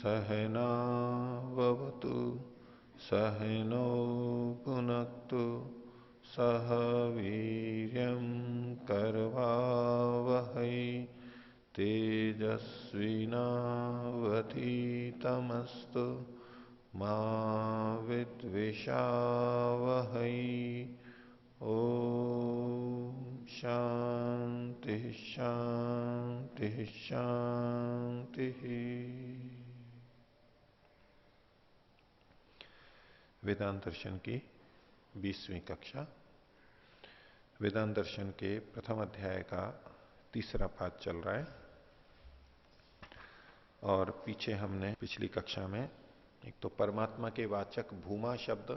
सहनावतु सहनौ भुनक्तु सह वीर्यं करवावहै तेजस्विनावधीतमस्तु मा विद्विषावहै। ओम शांति शांति शांति। वेदांत दर्शन की 20वीं कक्षा। वेदांत दर्शन के प्रथम अध्याय का तीसरा पाठ चल रहा है और पीछे हमने पिछली कक्षा में एक तो परमात्मा के वाचक भूमा शब्द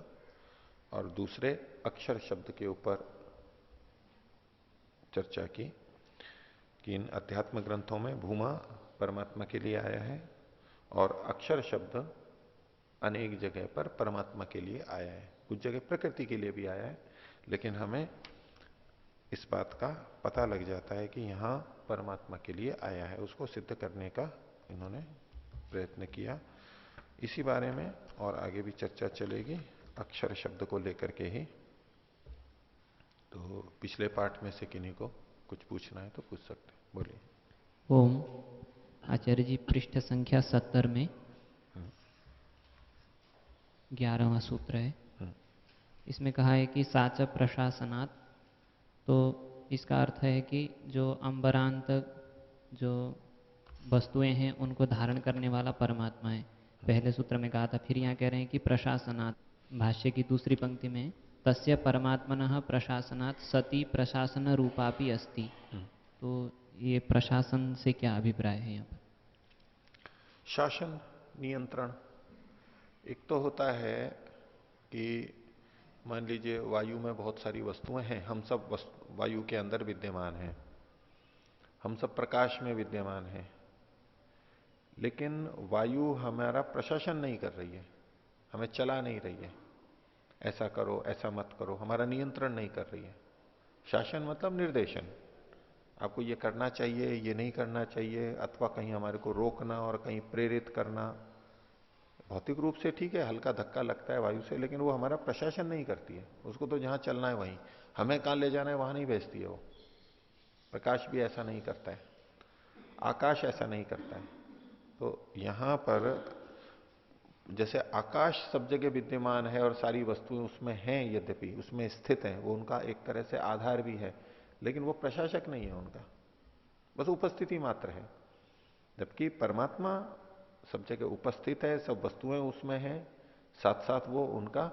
और दूसरे अक्षर शब्द के ऊपर चर्चा की कि इन अध्यात्म ग्रंथों में भूमा परमात्मा के लिए आया है और अक्षर शब्द अनेक जगह पर परमात्मा के लिए आया है। कुछ जगह प्रकृति के लिए भी आया है, लेकिन हमें इस बात का पता लग जाता है कि यहां परमात्मा के लिए आया है। उसको सिद्ध करने का इन्होंने प्रयत्न किया। इसी बारे में और आगे भी चर्चा चलेगी अक्षर शब्द को लेकर के ही। तो पिछले पाठ में से किन्हीं को कुछ पूछना है तो पूछ सकते हैं, बोलिए। ओम। आचार्य जी, पृष्ठ संख्या 70 में 11वां सूत्र है। इसमें कहा है कि साच प्रशासनात्, तो इसका अर्थ है कि जो अंबरांत जो वस्तुएं हैं उनको धारण करने वाला परमात्मा है। पहले सूत्र में कहा था, फिर यहाँ कह रहे हैं कि प्रशासनात्। भाष्य की दूसरी पंक्ति में तस्य परमात्मनः प्रशासनात् सती प्रशासन रूपापि अस्ति। तो ये प्रशासन से क्या अभिप्राय है यहाँ पर? शासन, नियंत्रण। एक तो होता है कि मान लीजिए वायु में बहुत सारी वस्तुएं हैं, हम सब वायु के अंदर विद्यमान हैं, हम सब प्रकाश में विद्यमान हैं, लेकिन वायु हमारा प्रशासन नहीं कर रही है, हमें चला नहीं रही है। ऐसा करो, ऐसा मत करो, हमारा नियंत्रण नहीं कर रही है। शासन मतलब निर्देशन, आपको ये करना चाहिए, ये नहीं करना चाहिए, अथवा कहीं हमारे को रोकना और कहीं प्रेरित करना। भौतिक रूप से ठीक है, हल्का धक्का लगता है वायु से, लेकिन वो हमारा प्रशासन नहीं करती है। उसको तो जहां चलना है वहीं, हमें कहां ले जाना है वहां नहीं भेजती है वो। प्रकाश भी ऐसा नहीं करता है, आकाश ऐसा नहीं करता है। तो यहां पर जैसे आकाश सब जगह विद्यमान है और सारी वस्तुएं उसमें हैं, यद्यपि उसमें स्थित हैं, वो उनका एक तरह से आधार भी है, लेकिन वो प्रशासक नहीं है उनका, बस उपस्थिति मात्र है। जबकि परमात्मा सब जगह उपस्थित है, सब वस्तुएं उसमें हैं, साथ साथ वो उनका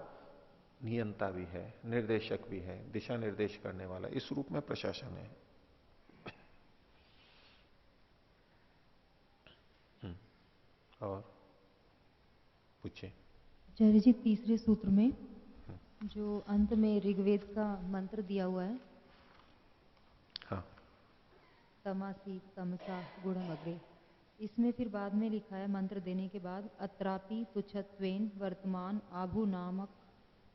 नियंता भी है, निर्देशक भी है, दिशा निर्देश करने वाला। इस रूप में प्रशासन है। और पूछिए। आचार्य जी, तीसरे सूत्र में जो अंत में ऋग्वेद का मंत्र दिया हुआ है, हाँ, तमासी तमसा गुणम अग्रे, इसमें फिर बाद में लिखा है मंत्र देने के बाद अत्रापि तुच्छत्वेन वर्तमान आभु नामक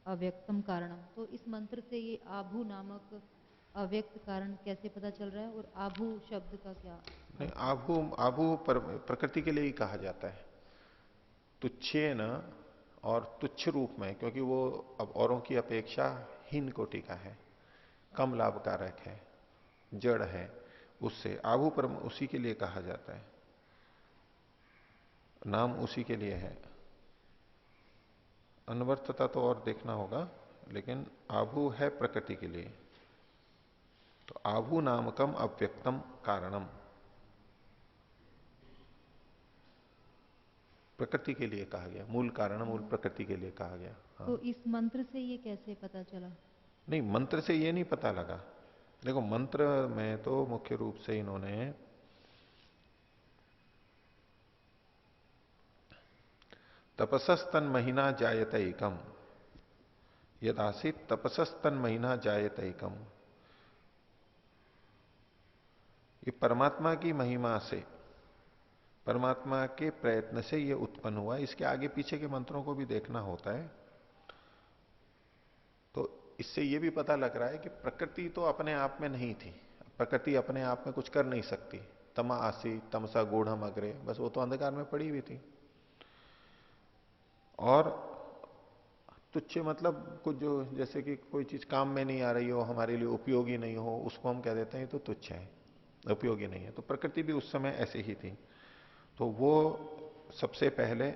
अव्यक्तम कारणम। तो इस मंत्र से ये आभु नामक अव्यक्त कारण कैसे पता चल रहा है, और आभु शब्द का क्या? नहीं, आभू आभू प्रकृति के लिए ही कहा जाता है, तुच्छे न और तुच्छ रूप में, क्योंकि वो अब औरों की अपेक्षा हीन कोटि का है, कम लाभकारक है, जड़ है। उससे आभू पर उसी के लिए कहा जाता है, नाम उसी के लिए है। अनवर्थता तो और देखना होगा, लेकिन आभू है प्रकृति के लिए। तो आभू नामकम अव्यक्तम कारणम, प्रकृति के लिए कहा गया, मूल कारण मूल प्रकृति के लिए कहा गया। हाँ। तो इस मंत्र से ये कैसे पता चला? नहीं, मंत्र से ये नहीं पता लगा। देखो, मंत्र में तो मुख्य रूप से इन्होंने तपसस्तन महीना जायत एकम, यदासी तपसस्तन महीना जायत एकम, ये परमात्मा की महिमा से, परमात्मा के प्रयत्न से ये उत्पन्न हुआ। इसके आगे पीछे के मंत्रों को भी देखना होता है। तो इससे ये भी पता लग रहा है कि प्रकृति तो अपने आप में नहीं थी, प्रकृति अपने आप में कुछ कर नहीं सकती। तमा आसी तमसा गूढ़म अग्रे, बस वो तो अंधकार में पड़ी हुई थी। और तुच्छ मतलब कुछ जो जैसे कि कोई चीज काम में नहीं आ रही हो, हमारे लिए उपयोगी नहीं हो, उसको हम कह देते हैं तो तुच्छ है, उपयोगी नहीं है। तो प्रकृति भी उस समय ऐसे ही थी। तो वो सबसे पहले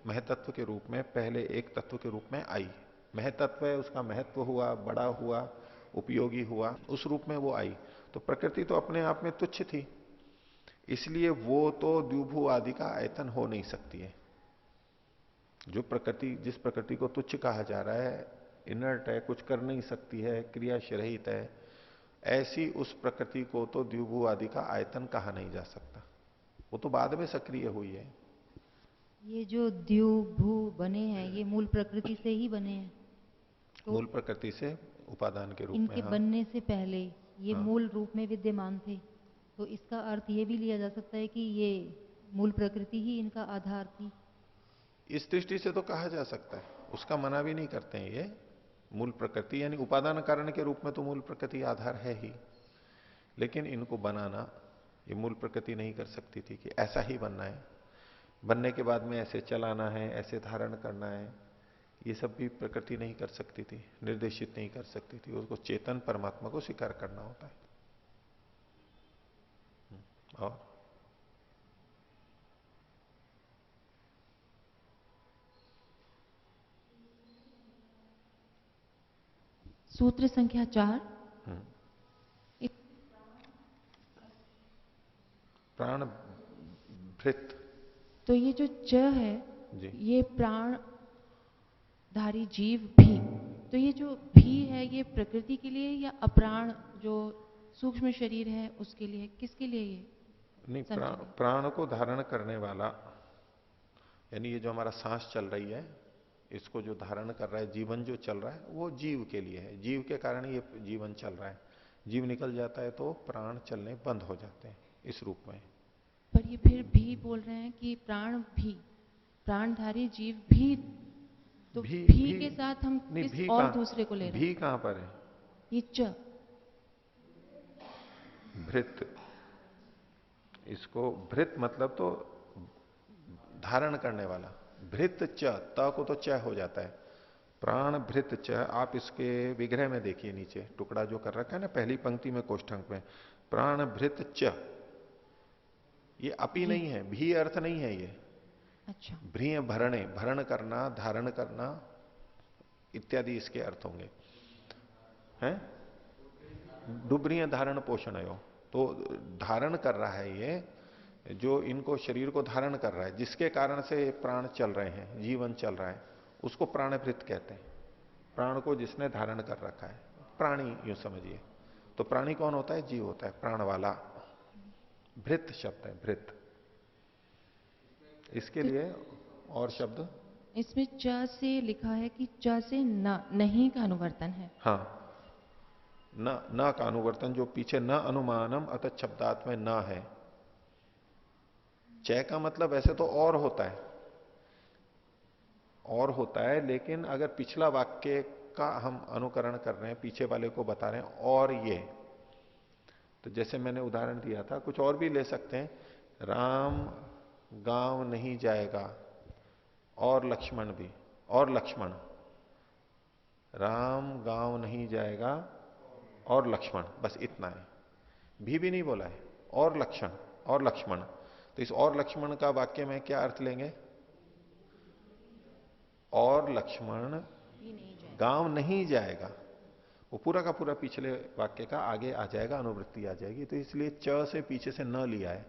महतत्व के रूप में, पहले एक तत्व के रूप में आई। महतत्व है, उसका महत्व हुआ, बड़ा हुआ, उपयोगी हुआ, उस रूप में वो आई। तो प्रकृति तो अपने आप में तुच्छ थी, इसलिए वो तो द्विभू आदि का आयतन हो नहीं सकती है। जो प्रकृति, जिस प्रकृति को तुच्छ कहा जा रहा है, इनर्ट है, कुछ कर नहीं सकती है, क्रियाशीरहित है, ऐसी उस प्रकृति को तो द्विभू आदि का आयतन कहा नहीं जा सकता। वो तो बाद में सक्रिय हुई है। ये जो द्यू भू बने हैं ये मूल प्रकृति से ही बने हैं, तो मूल प्रकृति से उपादान के रूप में। इनके हाँ, बनने से पहले ये हाँ। मूल रूप में विद्यमान थे। तो इसका अर्थ ये भी लिया जा सकता है कि ये मूल प्रकृति ही इनका आधार थी। इस दृष्टि से तो कहा जा सकता है, उसका मना भी नहीं करते हैं ये। मूल प्रकृति यानी उपादान कारण के रूप में तो मूल प्रकृति आधार है ही, लेकिन इनको बनाना ये मूल प्रकृति नहीं कर सकती थी कि ऐसा ही बनना है, बनने के बाद में ऐसे चलाना है, ऐसे धारण करना है। ये सब भी प्रकृति नहीं कर सकती थी, निर्देशित नहीं कर सकती थी। उसको चेतन परमात्मा को स्वीकार करना होता है। और सूत्र संख्या 4। प्राण भृत, तो ये जो च है जी, ये प्राणधारी जीव भी, तो ये जो भी है ये प्रकृति के लिए या अप्राण जो सूक्ष्म शरीर है उसके लिए, किसके लिए ये नहीं, समझेंगे? प्राण को धारण करने वाला, यानी ये जो हमारा सांस चल रही है, इसको जो धारण कर रहा है, जीवन जो चल रहा है, वो जीव के लिए है। जीव के कारण ये जीवन चल रहा है। जीव निकल जाता है तो प्राण चलने बंद हो जाते हैं, इस रूप में। पर ये फिर भी बोल रहे हैं कि प्राण भी, प्राणधारी जीव भी, तो भी के साथ हम नहीं, किस भी और दूसरे को ले रहे हैं? भी कहां पर है? ये च, भृत, इसको भृत मतलब तो धारण करने वाला। भृत च, त को तो च हो जाता है। प्राण भृत च, आप इसके विग्रह में देखिए, नीचे टुकड़ा जो कर रखा है ना पहली पंक्ति में कोष्ठक में, प्राण भृत च, ये अपी नहीं है, भी अर्थ नहीं है ये। अच्छा, भ्रिय भरणे, भरण करना, धारण करना इत्यादि इसके अर्थ होंगे, हैं? डुबरीय धारण पोषण यो, तो धारण कर रहा है ये, जो इनको शरीर को धारण कर रहा है, जिसके कारण से प्राण चल रहे हैं, जीवन चल रहा है, उसको प्राणभृत कहते हैं। प्राण को जिसने धारण कर रखा है, प्राणी यूं समझिए। तो प्राणी कौन होता है? जीव होता है, प्राण वाला। भृत शब्द है, भृत। इसके तो लिए और शब्द, इसमें च से लिखा है कि च से न, नहीं का अनुवर्तन है। हाँ, न का अनुवर्तन, जो पीछे न अनुमानम अतः शब्दात में न है। चय का मतलब वैसे तो और होता है, और होता है, लेकिन अगर पिछला वाक्य का हम अनुकरण कर रहे हैं, पीछे वाले को बता रहे हैं, और ये, तो जैसे मैंने उदाहरण दिया था, कुछ और भी ले सकते हैं। राम गांव नहीं जाएगा, और लक्ष्मण भी, और लक्ष्मण, राम गांव नहीं जाएगा और लक्ष्मण, बस इतना है। भी नहीं बोला है, और लक्षण, और लक्ष्मण। तो इस और लक्ष्मण का वाक्य में क्या अर्थ लेंगे? और लक्ष्मण गांव नहीं जाएगा, वो पूरा का पूरा पिछले वाक्य का आगे आ जाएगा, अनुवृत्ति आ जाएगी। तो इसलिए च से पीछे से न लिया है,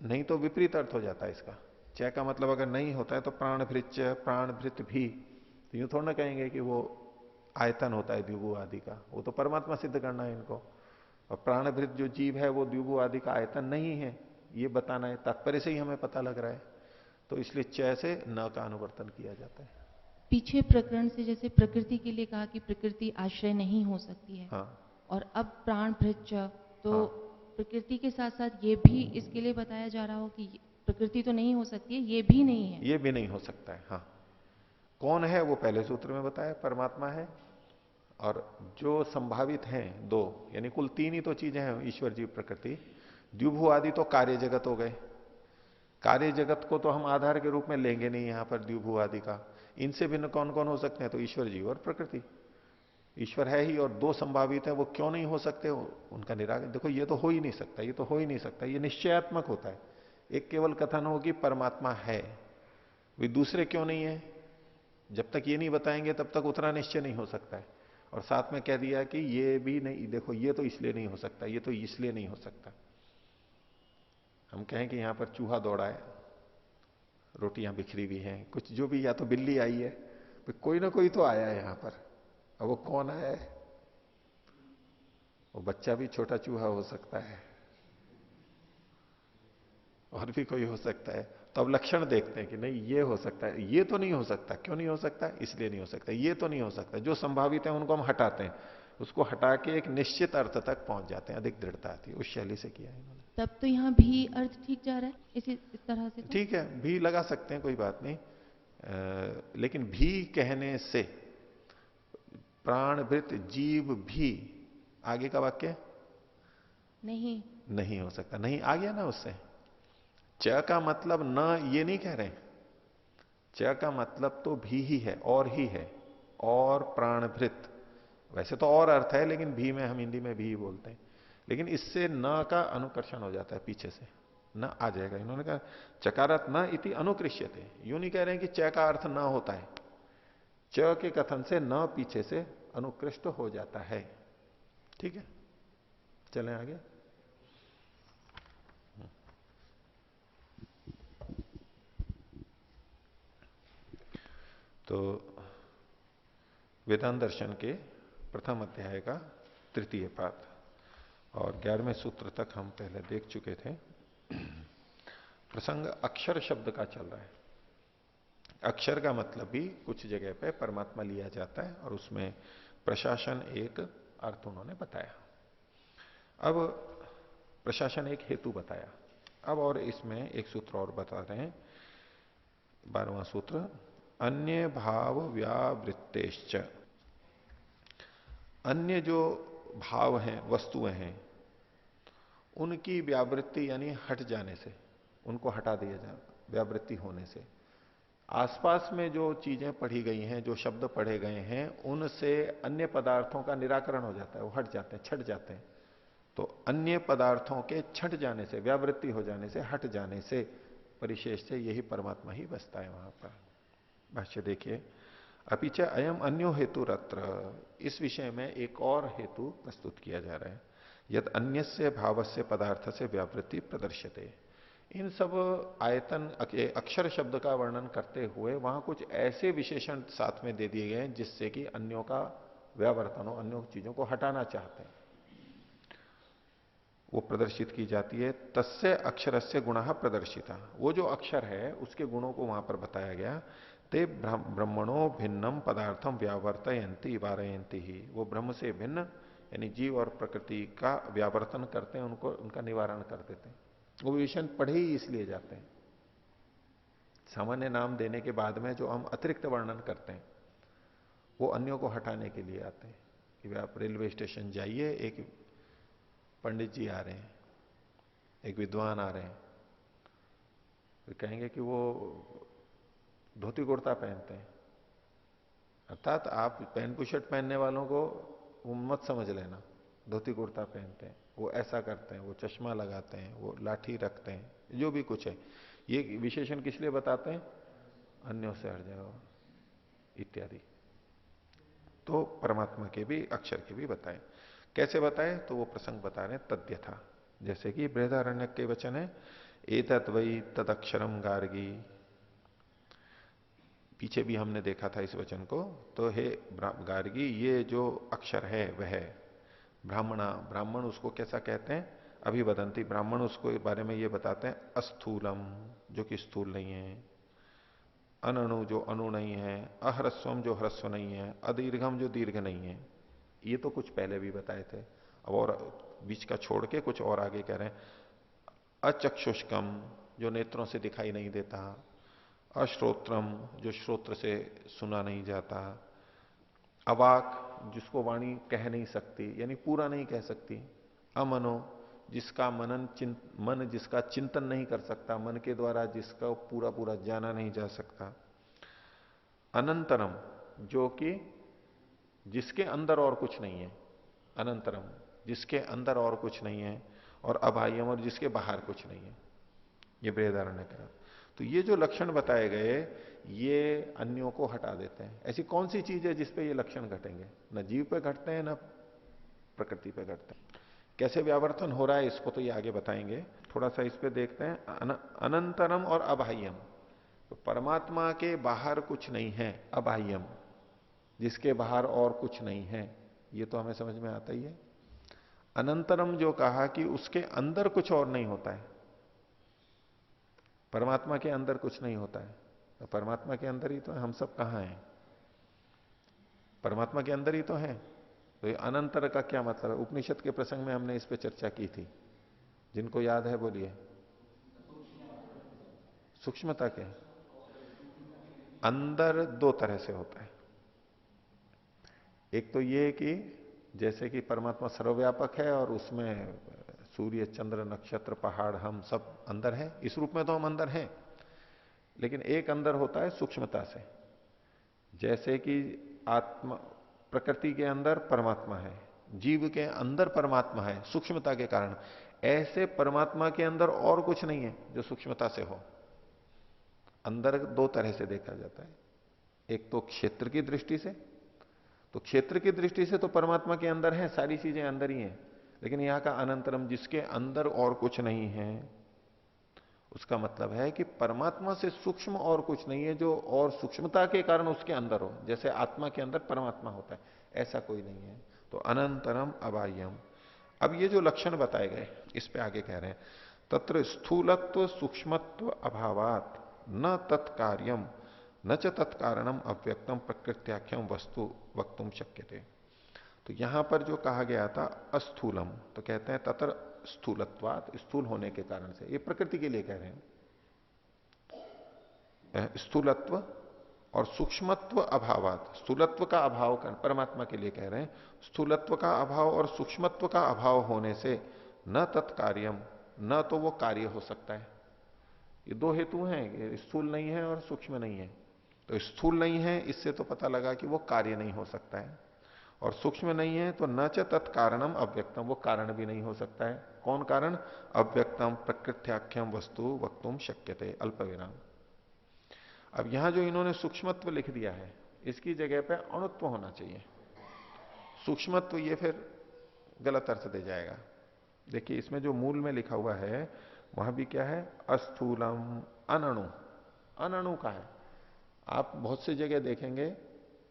नहीं तो विपरीत अर्थ हो जाता है इसका। च का मतलब अगर नहीं होता है तो प्राणभृत, प्राणभृत भी, तो यूं थोड़ा ना कहेंगे कि वो आयतन होता है द्विभु आदि का, वो तो परमात्मा सिद्ध करना है इनको। और प्राणभृत जो जीव है वो द्विभु आदि का आयतन नहीं है, ये बताना है, तात्पर्य से ही हमें पता लग रहा है। तो इसलिए च से न का अनुवर्तन किया जाता है। पीछे प्रकरण से जैसे प्रकृति के लिए कहा कि प्रकृति आश्रय नहीं हो सकती है, हाँ, और अब प्राण भृच, तो हाँ, प्रकृति के साथ साथ ये भी इसके लिए बताया जा रहा हो कि प्रकृति तो नहीं हो सकती है, ये भी नहीं है। ये भी नहीं हो सकता है। हाँ, कौन है वो पहले सूत्र में बताया, परमात्मा है। और जो संभावित हैं दो, यानी कुल तीन ही तो चीजें हैं, ईश्वर जीव प्रकृति। द्विभु आदि तो कार्य जगत हो गए, कार्य जगत को तो हम आधार के रूप में लेंगे नहीं यहां पर द्विभू आदि का। इनसे भिन्न कौन कौन हो सकते हैं? तो ईश्वर, जीव और प्रकृति। ईश्वर है ही और दो संभावित है, वो क्यों नहीं हो सकते? उनका निराकरण देखो, ये तो हो ही नहीं सकता, ये तो हो ही नहीं सकता, ये निश्चयात्मक होता है। एक केवल कथन हो कि परमात्मा है, वे दूसरे क्यों नहीं है, जब तक ये नहीं बताएंगे तब तक उतना निश्चय नहीं हो सकता है। और साथ में कह दिया कि ये भी नहीं, देखो ये तो इसलिए नहीं हो सकता, ये तो इसलिए नहीं हो सकता। हम कहें कि यहां पर चूहा दौड़ा है, रोटियां बिखरी हुई हैं, कुछ जो भी, या तो बिल्ली आई है, कोई ना कोई तो आया है यहां पर। अब वो कौन आया है? वो बच्चा भी छोटा चूहा हो सकता है, और भी कोई हो सकता है। तो अब लक्षण देखते हैं कि नहीं ये हो सकता है, ये तो नहीं हो सकता। क्यों नहीं हो सकता? इसलिए नहीं हो सकता, ये तो नहीं हो सकता। जो संभावित है उनको हम हटाते हैं, उसको हटा के एक निश्चित अर्थ तक पहुंच जाते हैं, अधिक दृढ़ता आती है। उस शैली से किया है इन्होंने। तब तो यहाँ भी अर्थ ठीक जा रहा है इस तरह से तो? ठीक है, भी लगा सकते हैं, कोई बात नहीं। लेकिन भी कहने से प्राणभृत जीव भी, आगे का वाक्य नहीं नहीं हो सकता। नहीं आ गया ना उससे। च का मतलब न ये नहीं कह रहे, च का मतलब तो भी ही है, और ही है, और प्राणभृत। वैसे तो और अर्थ है, लेकिन भी में हम हिंदी में भी बोलते हैं। लेकिन इससे न का अनुकर्षण हो जाता है, पीछे से न आ जाएगा। इन्होंने कहा चकारत न इति अनुकृष्यते, यूं नहीं कह रहे हैं कि च का अर्थ न होता है। च के कथन से न पीछे से अनुकृष्ट हो जाता है। ठीक है, चलें आगे। तो वेदांत दर्शन के प्रथम अध्याय का तृतीय पाठ और 11वें सूत्र तक हम पहले देख चुके थे। प्रसंग अक्षर शब्द का चल रहा है। अक्षर का मतलब भी कुछ जगह पे परमात्मा लिया जाता है, और उसमें प्रशासन एक अर्थ उन्होंने बताया। अब प्रशासन एक हेतु बताया। अब और इसमें एक सूत्र और बता रहे हैं, 12वां सूत्र, अन्य भाव व्यावृत्तेश्च। अन्य जो भाव हैं, वस्तुएं हैं, उनकी व्यावृत्ति यानी हट जाने से, उनको हटा दिया जाए, व्यावृत्ति होने से। आसपास में जो चीजें पढ़ी गई हैं, जो शब्द पढ़े गए हैं, उनसे अन्य पदार्थों का निराकरण हो जाता है, वो हट जाते हैं, छट जाते हैं। तो अन्य पदार्थों के छट जाने से, व्यावृत्ति हो जाने से, हट जाने से, परिशेष से यही परमात्मा ही बसता है वहां पर। भाष्य देखिए, अपिच अयम अन्यो हेतु रत्र, इस विषय में एक और हेतु प्रस्तुत किया जा रहा है। यद अन्यस्य भावस्य पदार्थ से व्यावृत्ति प्रदर्श्यते। इन सब आयतन अक्षर शब्द का वर्णन करते हुए वहां कुछ ऐसे विशेषण साथ में दे दिए गए हैं जिससे कि अन्यों का व्यावर्तन हो, अन्यों चीजों को हटाना चाहते हैं, वो प्रदर्शित की जाती है। तस्य अक्षरस्य गुणः प्रदर्शिता, वो जो अक्षर है उसके गुणों को वहां पर बताया गया। ते ब्रह्मणो भिन्नम पदार्थम व्यावर्तयंती वारयंती ही, वो ब्रह्म से भिन्न यानी जीव और प्रकृति का व्यावर्तन करते हैं, उनको उनका निवारण कर देते हैं। वो विषय पढ़े ही इसलिए जाते हैं। सामान्य नाम देने के बाद में जो हम अतिरिक्त वर्णन करते हैं वो अन्यों को हटाने के लिए आते हैं। कि आप रेलवे स्टेशन जाइए, एक पंडित जी आ रहे हैं, एक विद्वान आ रहे हैं, तो कहेंगे कि वो धोती कुर्ता पहनते हैं, अर्थात आप पैंट बुशर्ट पहनने वालों को वो मत समझ लेना, धोती कुर्ता पहनते हैं, वो ऐसा करते हैं, वो चश्मा लगाते हैं, वो लाठी रखते हैं, जो भी कुछ है। ये विशेषण किस लिए बताते हैं? अन्यों से हट जाओ इत्यादि। तो परमात्मा के भी, अक्षर के भी बताएं। कैसे बताएं? तो वो प्रसंग बता रहे हैं तद्यथा। जैसे कि बृहदारण्यक के वचन है, एतत् वै तदक्षरम गार्गी। पीछे भी हमने देखा था इस वचन को। तो हे गार्गी, ये जो अक्षर है वह ब्राह्मणा, ब्राह्मण उसको कैसा कहते हैं? अभिवदंती, ब्राह्मण उसको बारे में ये बताते हैं अस्थूलम, जो कि स्थूल नहीं है, अनणु, जो अणु नहीं है, अह्रस्वम, जो ह्रस्व नहीं है, अदीर्घम, जो दीर्घ नहीं है। ये तो कुछ पहले भी बताए थे। अब और बीच का छोड़ के कुछ और आगे कह रहे हैं, अचक्षुष्कम, जो नेत्रों से दिखाई नहीं देता, अश्रोत्रम, जो श्रोत्र से सुना नहीं जाता, अवाक, जिसको वाणी कह नहीं सकती यानी पूरा नहीं कह सकती, अमनो, जिसका मन जिसका चिंतन नहीं कर सकता, मन के द्वारा जिसका पूरा पूरा जाना नहीं जा सकता। अनंतरम, जो कि जिसके अंदर और कुछ नहीं है, अनंतरम जिसके अंदर और कुछ नहीं है, और अबाह्यम, और जिसके बाहर कुछ नहीं है। ये बृहदारण्य का। तो ये जो लक्षण बताए गए ये अन्यों को हटा देते हैं। ऐसी कौन सी चीज है जिसपे ये लक्षण घटेंगे? न जीव पे घटते हैं, न प्रकृति पे घटते हैं। कैसे व्यावर्तन हो रहा है इसको तो ये आगे बताएंगे। थोड़ा सा इस पे देखते हैं। अनंतरम और अबाह्यम, तो परमात्मा के बाहर कुछ नहीं है, अबाह्यम जिसके बाहर और कुछ नहीं है, ये तो हमें समझ में आता ही है। अनंतरम जो कहा कि उसके अंदर कुछ और नहीं होता है, परमात्मा के अंदर कुछ नहीं होता है, तो परमात्मा के अंदर ही तो है। हम सब कहां हैं? परमात्मा के अंदर ही तो है। तो ये अनंतर का क्या मतलब है? उपनिषद के प्रसंग में हमने इस पे चर्चा की थी, जिनको याद है बोलिए। सूक्ष्मता के अंदर दो तरह से होता है। एक तो ये कि जैसे कि परमात्मा सर्वव्यापक है और उसमें सूर्य, चंद्र, नक्षत्र, पहाड़, हम सब अंदर हैं, इस रूप में तो हम अंदर हैं। लेकिन एक अंदर होता है सूक्ष्मता से, जैसे कि आत्मा, प्रकृति के अंदर परमात्मा है, जीव के अंदर परमात्मा है सूक्ष्मता के कारण। ऐसे परमात्मा के अंदर और कुछ नहीं है जो सूक्ष्मता से हो। अंदर दो तरह से देखा जाता है। एक तो क्षेत्र की दृष्टि से, तो क्षेत्र की दृष्टि से तो परमात्मा के अंदर है, सारी चीजें अंदर ही हैं। लेकिन यहां का अनंतरम, जिसके अंदर और कुछ नहीं है, उसका मतलब है कि परमात्मा से सूक्ष्म और कुछ नहीं है जो और सूक्ष्मता के कारण उसके अंदर हो। जैसे आत्मा के अंदर परमात्मा होता है, ऐसा कोई नहीं है। तो अनंतरम अबाह्यम। अब ये जो लक्षण बताए गए इस पे आगे कह रहे हैं, तत्र स्थूलत्व सूक्ष्मत्व अभावात न तत्कार्यम न च तत्कारणम अव्यक्तम प्रकृत्याख्यम वस्तु वक्तुम शक्यते। तो यहां पर जो कहा गया था अस्थूलम, तो कहते हैं तत्र स्थूलत्वात, स्थूल होने के कारण से, ये प्रकृति के लिए कह रहे हैं। स्थूलत्व और सूक्ष्मत्व अभावात, स्थूलत्व का अभाव परमात्मा के लिए कह रहे हैं, स्थूलत्व का अभाव और सूक्ष्मत्व का अभाव होने से न तत्कार्यम, न तो वो कार्य हो सकता है। ये दो हेतु हैं, स्थूल नहीं है और सूक्ष्म नहीं है। तो स्थूल नहीं है, इससे तो पता लगा कि वो कार्य नहीं हो सकता है, और सूक्ष्म नहीं है तो न च तत्कारणम अव्यक्तम, वो कारण भी नहीं हो सकता है। कौन कारण? अव्यक्तम प्रकृत्याख्यम वस्तु वक्तुम शक्यते, अल्प विराम। अब यहां जो इन्होंने सूक्ष्मत्व लिख दिया है, इसकी जगह पे अणुत्व होना चाहिए। सूक्ष्मत्व ये फिर गलत अर्थ दे जाएगा। देखिए इसमें जो मूल में लिखा हुआ है वहां भी क्या है? अस्थूलम अनणु, अनणु का है। आप बहुत सी जगह देखेंगे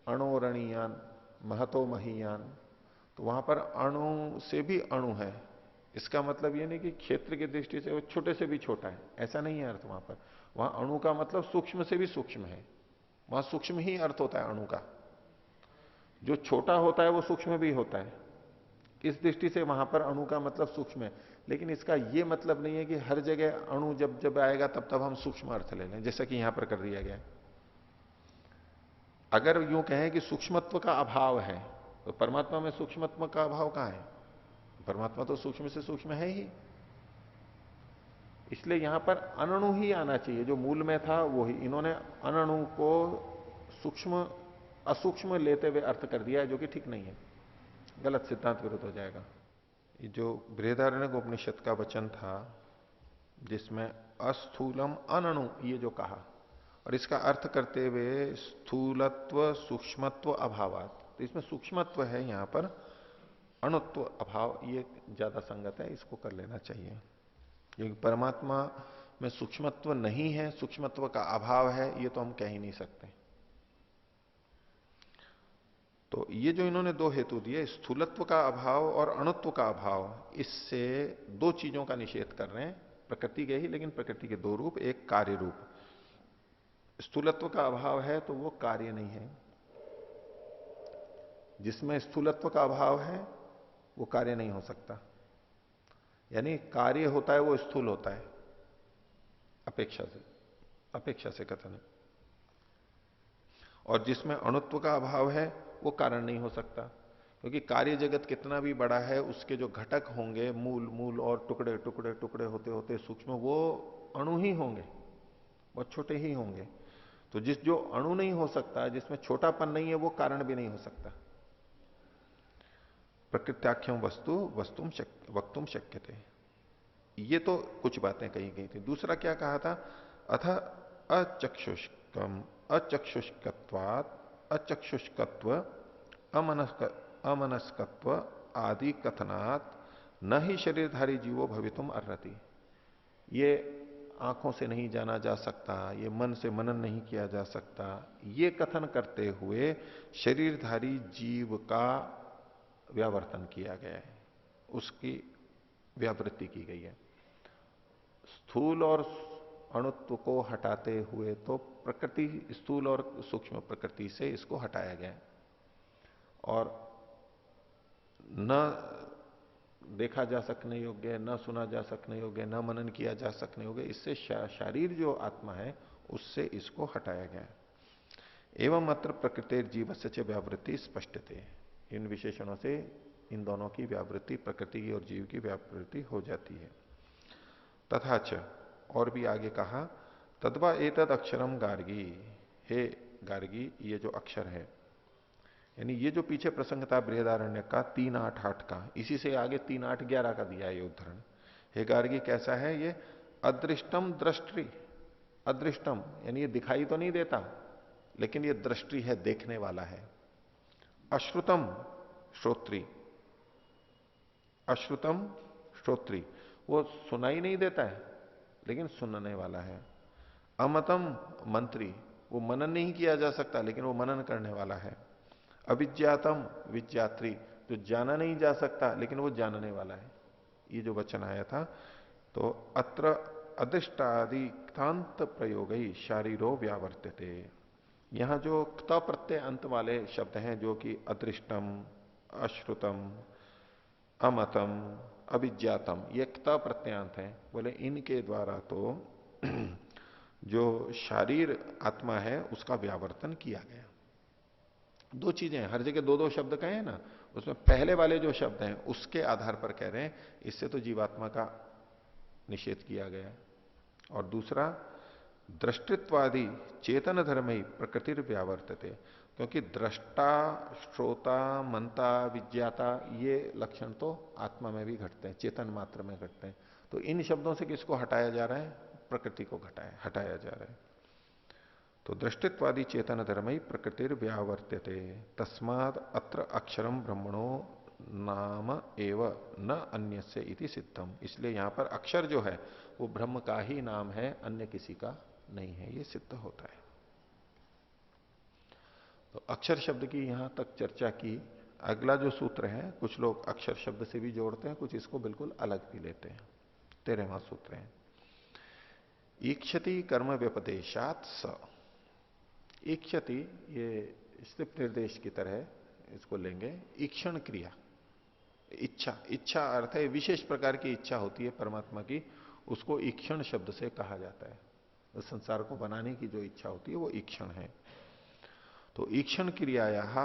अणोरणीयान, महतो महीयान, तो वहां पर अणु से भी अणु है। इसका मतलब ये नहीं कि क्षेत्र की दृष्टि से वो छोटे से भी छोटा है, ऐसा नहीं है अर्थ वहां पर। वहां अणु का मतलब सूक्ष्म से भी सूक्ष्म है, वहां सूक्ष्म ही अर्थ होता है अणु का। जो छोटा होता है वो सूक्ष्म भी होता है, इस दृष्टि से वहां पर अणु का मतलब सूक्ष्म है। लेकिन इसका यह मतलब नहीं है कि हर जगह अणु जब जब आएगा तब तब हम सूक्ष्म अर्थ ले लें, जैसा कि यहां पर कर दिया गया। अगर यूं कहें कि सूक्ष्मत्व का अभाव है, तो परमात्मा में सूक्ष्मत्व का अभाव कहां है? परमात्मा तो सूक्ष्म से सूक्ष्म है ही। इसलिए यहां पर अनणु ही आना चाहिए, जो मूल में था वो ही। इन्होंने अनणु को सूक्ष्म असूक्ष्म लेते हुए अर्थ कर दिया है, जो कि ठीक नहीं है, गलत, सिद्धांत विरुद्ध हो जाएगा। ये जो बृहदारण्यक उपनिषद का वचन था जिसमें अस्थूलम अनणु ये जो कहा, और इसका अर्थ करते हुए स्थूलत्व सूक्ष्मत्व अभावात, तो इसमें सूक्ष्मत्व है यहां पर, अणुत्व अभाव, ये ज्यादा संगत है, इसको कर लेना चाहिए। क्योंकि परमात्मा में सूक्ष्मत्व नहीं है, सूक्ष्मत्व का अभाव है, ये तो हम कह ही नहीं सकते। तो ये जो इन्होंने दो हेतु दिए, स्थूलत्व का अभाव और अणुत्व का अभाव, इससे दो चीजों का निषेध कर रहे हैं। प्रकृति के ही, लेकिन प्रकृति के दो रूप, एक कार्य रूप। स्थूलत्व का अभाव है तो वो कार्य नहीं है, जिसमें स्थूलत्व का अभाव है वो कार्य नहीं हो सकता। यानी कार्य होता है वो स्थूल होता है, अपेक्षा से कथन है। और जिसमें अणुत्व का अभाव है वो कारण नहीं हो सकता, क्योंकि कार्य जगत कितना भी बड़ा है, उसके जो घटक होंगे, मूल मूल और टुकड़े टुकड़े टुकड़े होते होते सूक्ष्म, वो अणु ही होंगे, बहुत छोटे ही होंगे। तो जो अणु नहीं हो सकता, जिसमें छोटापन नहीं है, वो कारण भी नहीं हो सकता। प्रकृत्याख्यम वस्तु वक्तुम शक्य थे। ये तो कुछ बातें कही गई थी। दूसरा क्या कहा था? अथ अचक्षुष्कम अचक्षुष्कत्वात् अचक्षुष्कत्व अमनस्कत्व आदि कथनात् न ही शरीरधारी जीवो भवितुम अर्हति। ये आंखों से नहीं जाना जा सकता, ये मन से मनन नहीं किया जा सकता, ये कथन करते हुए शरीरधारी जीव का व्यावर्तन किया गया है, उसकी व्यावृत्ति की गई है। स्थूल और अणुत्व को हटाते हुए तो प्रकृति, स्थूल और सूक्ष्म प्रकृति से इसको हटाया गया है। और न देखा जा सकने योग्य, न सुना जा सकने योग्य, न मनन किया जा सकने योग्य, इससे शरीर जो आत्मा है उससे इसको हटाया गया है। एवं अत्र प्रकृति जीव से व्यावृत्ति स्पष्ट थे। इन विशेषणों से इन दोनों की व्यावृत्ति, प्रकृति की और जीव की व्यावृत्ति हो जाती है। तथा च, और भी आगे कहा, तद्वा एतद अक्षरम गार्गी, हे गार्गी, ये जो अक्षर है, यानी ये जो पीछे प्रसंग था बृहदारण्य का 3:8:8 का, इसी से आगे 3:8:11 का दिया है ये उदाहरण। हे गार्गी कैसा है ये? अदृष्टम दृष्टि, अदृष्टम यानी ये दिखाई तो नहीं देता, लेकिन ये दृष्टि है, देखने वाला है। अश्रुतम श्रोत्री, अश्रुतम श्रोत्री, वो सुनाई नहीं देता है लेकिन सुनने वाला है। अमतम मंत्री, वो मनन नहीं किया जा सकता लेकिन वो मनन करने वाला है। अविज्ञातम विज्ञात्री, जो जाना नहीं जा सकता लेकिन वो जानने वाला है। ये जो वचन आया था, तो अत्र अधिष्टादिक्तांत प्रयोग ही शारीरो व्यावर्त्यते। यहां जो क्त प्रत्यय अंत वाले शब्द हैं, जो कि अदृष्टम, अश्रुतम, अमतम, अविज्ञातम, ये क्त प्रत्ययांत हैं, बोले इनके द्वारा तो जो शारीर आत्मा है उसका व्यावर्तन किया गया। दो चीजें हैं, हर जगह दो दो शब्द कहे हैं ना, उसमें पहले वाले जो शब्द हैं उसके आधार पर कह रहे हैं, इससे तो जीवात्मा का निषेध किया गया है। और दूसरा, दृष्टित्वादि चेतन धर्म ही प्रकृति व्यावर्तते, क्योंकि दृष्टा, श्रोता, मंता, विज्ञाता, ये लक्षण तो आत्मा में भी घटते हैं, चेतन मात्र में घटते हैं। तो इन शब्दों से किसको हटाया जा रहा है? प्रकृति को हटाया जा रहा है। तो दृष्टित्वादि चेतन धर्म ही प्रकृति व्यावर्त्यते, तस्माद अत्र अक्षरम ब्रह्मणो नाम एव न अन्य से इति सिद्धम। इसलिए यहां पर अक्षर जो है वो ब्रह्म का ही नाम है, अन्य किसी का नहीं है, ये सिद्ध होता है। तो अक्षर शब्द की यहां तक चर्चा की। अगला जो सूत्र है, कुछ लोग अक्षर शब्द से भी जोड़ते हैं, कुछ इसको बिल्कुल अलग भी लेते हैं। 13वां सूत्र है, ईक्षति कर्म व्यपदेशात स। ईक्षति, ये स्थित निर्देश की तरह इसको लेंगे। ईक्षण क्रिया, इच्छा, इच्छा अर्थ है विशेष प्रकार की इच्छा होती है परमात्मा की, उसको ईक्षण शब्द से कहा जाता है। तो संसार को बनाने की जो इच्छा होती है वो ईक्षण है। तो ईक्षण क्रिया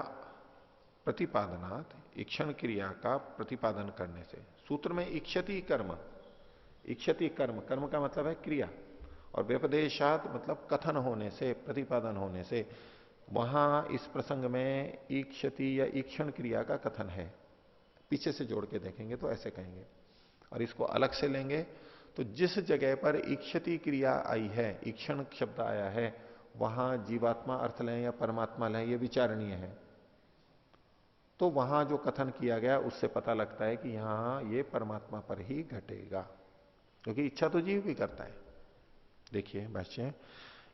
प्रतिपादनात्, ईक्षण क्रिया का प्रतिपादन करने से, सूत्र में ईक्षति कर्म, ईक्षति कर्म, कर्म का मतलब है क्रिया, और व्यपदेशात मतलब कथन होने से, प्रतिपादन होने से। वहां इस प्रसंग में ईक्षति या ईक्षण क्रिया का कथन है, पीछे से जोड़ के देखेंगे तो ऐसे कहेंगे। और इसको अलग से लेंगे तो जिस जगह पर ईक्षति क्रिया आई है, ईक्षण शब्द आया है, वहां जीवात्मा अर्थ लें या परमात्मा लें, यह विचारणीय है। तो वहां जो कथन किया गया उससे पता लगता है कि यहां ये परमात्मा पर ही घटेगा, क्योंकि इच्छा तो जीव भी करता है। देखिए भाष्य,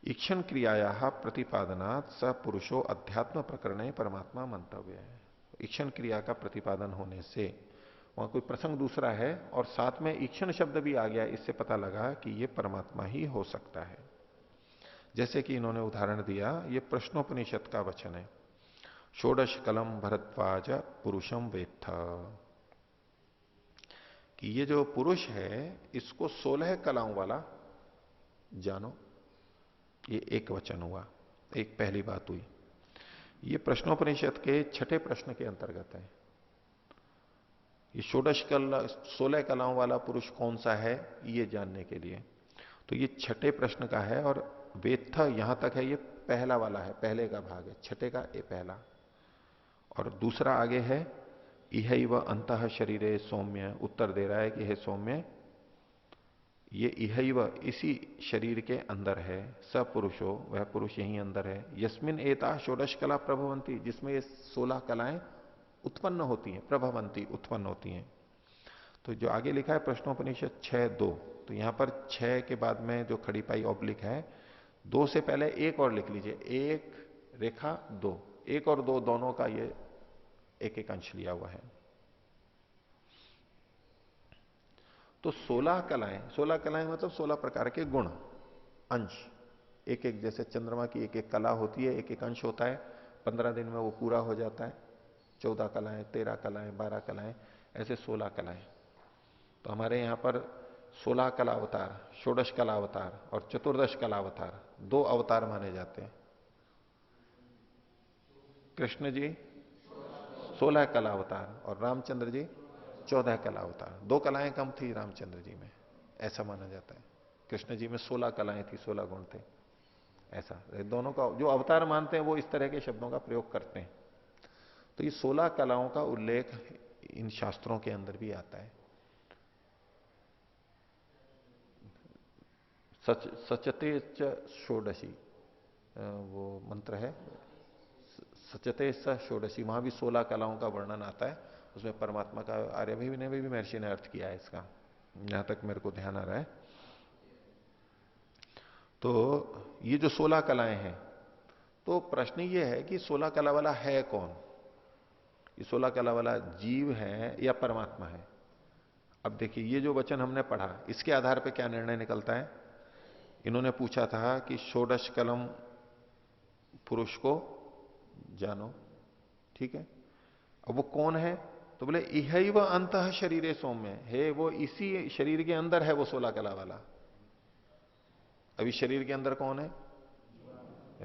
ईक्षण क्रियाया प्रतिपादनात् स पुरुषो अध्यात्म प्रकरण परमात्मा मंतव्य है। ईक्षण क्रिया का प्रतिपादन होने से, वहां कोई प्रसंग दूसरा है और साथ में ईक्षण शब्द भी आ गया, इससे पता लगा कि यह परमात्मा ही हो सकता है। जैसे कि इन्होंने उदाहरण दिया, यह प्रश्नोपनिषद का वचन है, षोडश कलम भरद्वाज पुरुषम वेत्थ, कि ये जो पुरुष है इसको 16 कलाओं वाला जानो। ये एक वचन हुआ, एक पहली बात हुई। ये प्रश्नोपनिषद के 6ठे प्रश्न के अंतर्गत है। ये षोडश कला 16 कलाओं वाला पुरुष कौन सा है, ये जानने के लिए। तो ये छठे प्रश्न का है, और वेत्थ यहां तक है, ये पहला वाला है, पहले का भाग है, छठे का ये पहला। और दूसरा आगे है इहैव अंतः शरीरे सौम्य, उत्तर दे रहा है कि हे सौम्य, ये इहैव इसी शरीर के अंदर है, स पुरुषो, वह पुरुष यही अंदर है, यस्मिन एता षोडश कला प्रभवंती, जिसमें ये 16 कलाएं उत्पन्न होती हैं, प्रभवंती उत्पन्न होती हैं। तो जो आगे लिखा है प्रश्नोपनिषद 6:2, तो यहां पर 6 के बाद में जो खड़ी पाई ऑब्लिक है, 2 से पहले एक और लिख लीजिए, 1 रेखा 2, 1 और 2 दोनों का ये एक एक अंश लिया हुआ है। तो 16 कलाएं, 16 कलाएं मतलब 16 प्रकार के गुण, अंश, एक एक, जैसे चंद्रमा की एक एक कला होती है, एक एक अंश होता है, 15 दिन में वो पूरा हो जाता है, 14 कलाएं, 13 कलाएं, 12 कलाएं, ऐसे 16 कलाएं। तो हमारे यहां पर 16 कला अवतार, षोडश कला अवतार और चतुर्दश कला अवतार, 2 अवतार माने जाते हैं। कृष्ण जी 16 कला अवतार और रामचंद्र जी 14 कला अवतार, 2 कलाएं कम थी रामचंद्र जी में, ऐसा माना जाता है। कृष्ण जी में 16 कलाएं थी, 16 गुण थे, ऐसा। दोनों का जो अवतार मानते हैं वो इस तरह के शब्दों का प्रयोग करते हैं। तो ये 16 कलाओं का उल्लेख इन शास्त्रों के अंदर भी आता है। सचते च षोडशी, वो मंत्र है, सचते स षोडशी, वहां भी 16 कलाओं का वर्णन आता है। उसमें परमात्मा का आर्यभि ने भी महर्षि ने अर्थ किया है इसका, यहां तक मेरे को ध्यान आ रहा है। तो ये जो 16 कलाएं हैं, तो प्रश्न ये है कि 16 कला वाला है कौन? ये 16 कला वाला जीव है या परमात्मा है? अब देखिए, ये जो वचन हमने पढ़ा, इसके आधार पर क्या निर्णय निकलता है। इन्होंने पूछा था कि षोडश कलम पुरुष को जानो, ठीक है। अब वो कौन है? तो बोले इहैव अंतः शरीरे सौम्य है, वो इसी शरीर के अंदर है वो 16 कला वाला। अभी शरीर के अंदर कौन है?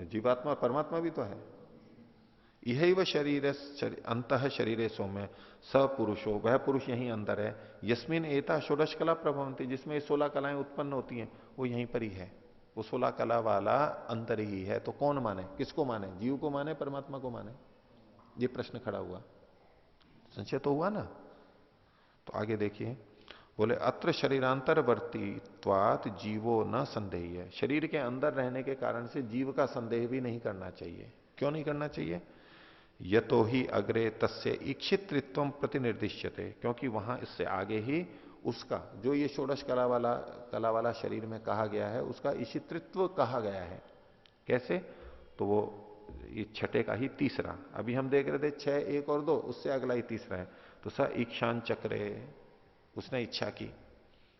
जीवात्मा, परमात्मा भी तो है। इहैव शरीर अंतः शरीरे सौम्य स पुरुषो, वह पुरुष यहीं अंदर है, यस्मिन एता षोडश कला प्रभवंती, जिसमें 16 कलाएं उत्पन्न होती हैं, वो यहीं पर ही है। वो 16 कला वाला अंतर ही है। तो कौन माने, किसको माने? जीव को माने, परमात्मा को माने? ये प्रश्न खड़ा हुआ, संशय तो हुआ ना। तो आगे देखिए, बोले अत्र शरीरांतरवर्तीत्वात जीवो न संदेह, शरीर के अंदर रहने के कारण से जीव का संदेह भी नहीं करना चाहिए। क्यों नहीं करना चाहिए? यतो ही अग्रे तस्य इक्षित्रित्व प्रतिनिर्दिश्यते, क्योंकि वहां इससे आगे ही उसका, जो ये षोडश कला वाला शरीर में कहा गया है, उसका ईशित्रित्व कहा गया है। कैसे? तो वो ये छठे का ही तीसरा, अभी हम देख रहे थे 6, 1 और 2, उससे अगला ही तीसरा है। तो स ईक्षान चक्रे, उसने इच्छा की,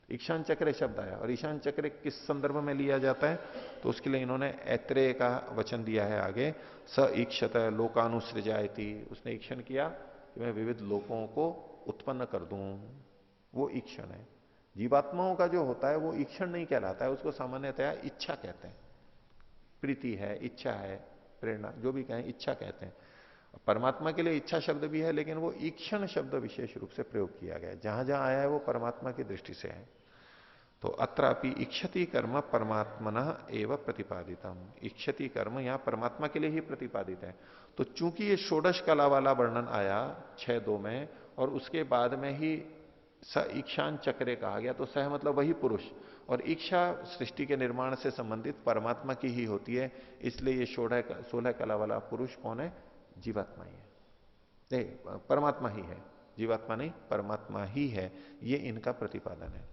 ईशान चक्र शब्द आया। और ईशान चक्र किस संदर्भ में लिया जाता है? तो उसके लिए इन्होंने ऐत्रेय का वचन दिया है आगे, स ईक्षत लोकानुसृजायति, उसने ईक्षण किया कि मैं विविध लोकों को उत्पन्न कर दूं, वो ईक्षण है। जीवात्माओं का जो होता है वो ईक्षण नहीं कहलाता है, उसको सामान्यतया इच्छा कहते हैं। प्रीति है, इच्छा है, प्रेरणा, जो भी कहें इच्छा कहते हैं। परमात्मा के लिए इच्छा शब्द भी है, लेकिन वो ईक्षण शब्द विशेष रूप से प्रयोग किया गया है। जहां जहां आया है वो परमात्मा की दृष्टि से है। तो अत्रापि इच्छति कर्म परमात्मना एवं प्रतिपादितम, इच्छति कर्म यहां परमात्मा के लिए ही प्रतिपादित है। तो चूंकि ये षोडश कला वाला वर्णन आया 6:2 में, और उसके बाद में ही स ईक्षान चक्रे कहा गया, तो सह मतलब वही पुरुष, और इच्छा सृष्टि के निर्माण से संबंधित परमात्मा की ही होती है। इसलिए ये 16 कला वाला पुरुष कौन है? जीवात्मा ही है, नहीं परमात्मा ही है, जीवात्मा नहीं, परमात्मा ही है। ये इनका प्रतिपादन है।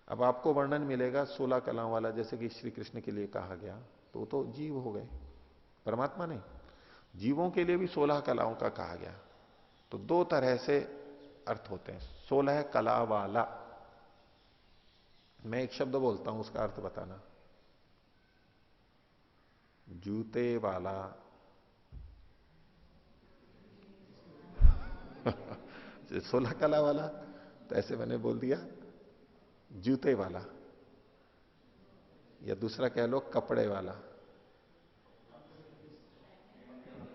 अब आपको वर्णन मिलेगा 16 कलाओं वाला, जैसे कि श्री कृष्ण के लिए कहा गया, तो जीव हो गए, परमात्मा नहीं। जीवों के लिए भी 16 कलाओं का कहा गया। तो 2 तरह से अर्थ होते हैं। 16 कला वाला, मैं एक शब्द बोलता हूं, उसका अर्थ बताना। जूते वाला 16 कला वाला, तो ऐसे मैंने बोल दिया जूते वाला, या दूसरा कह लो कपड़े वाला।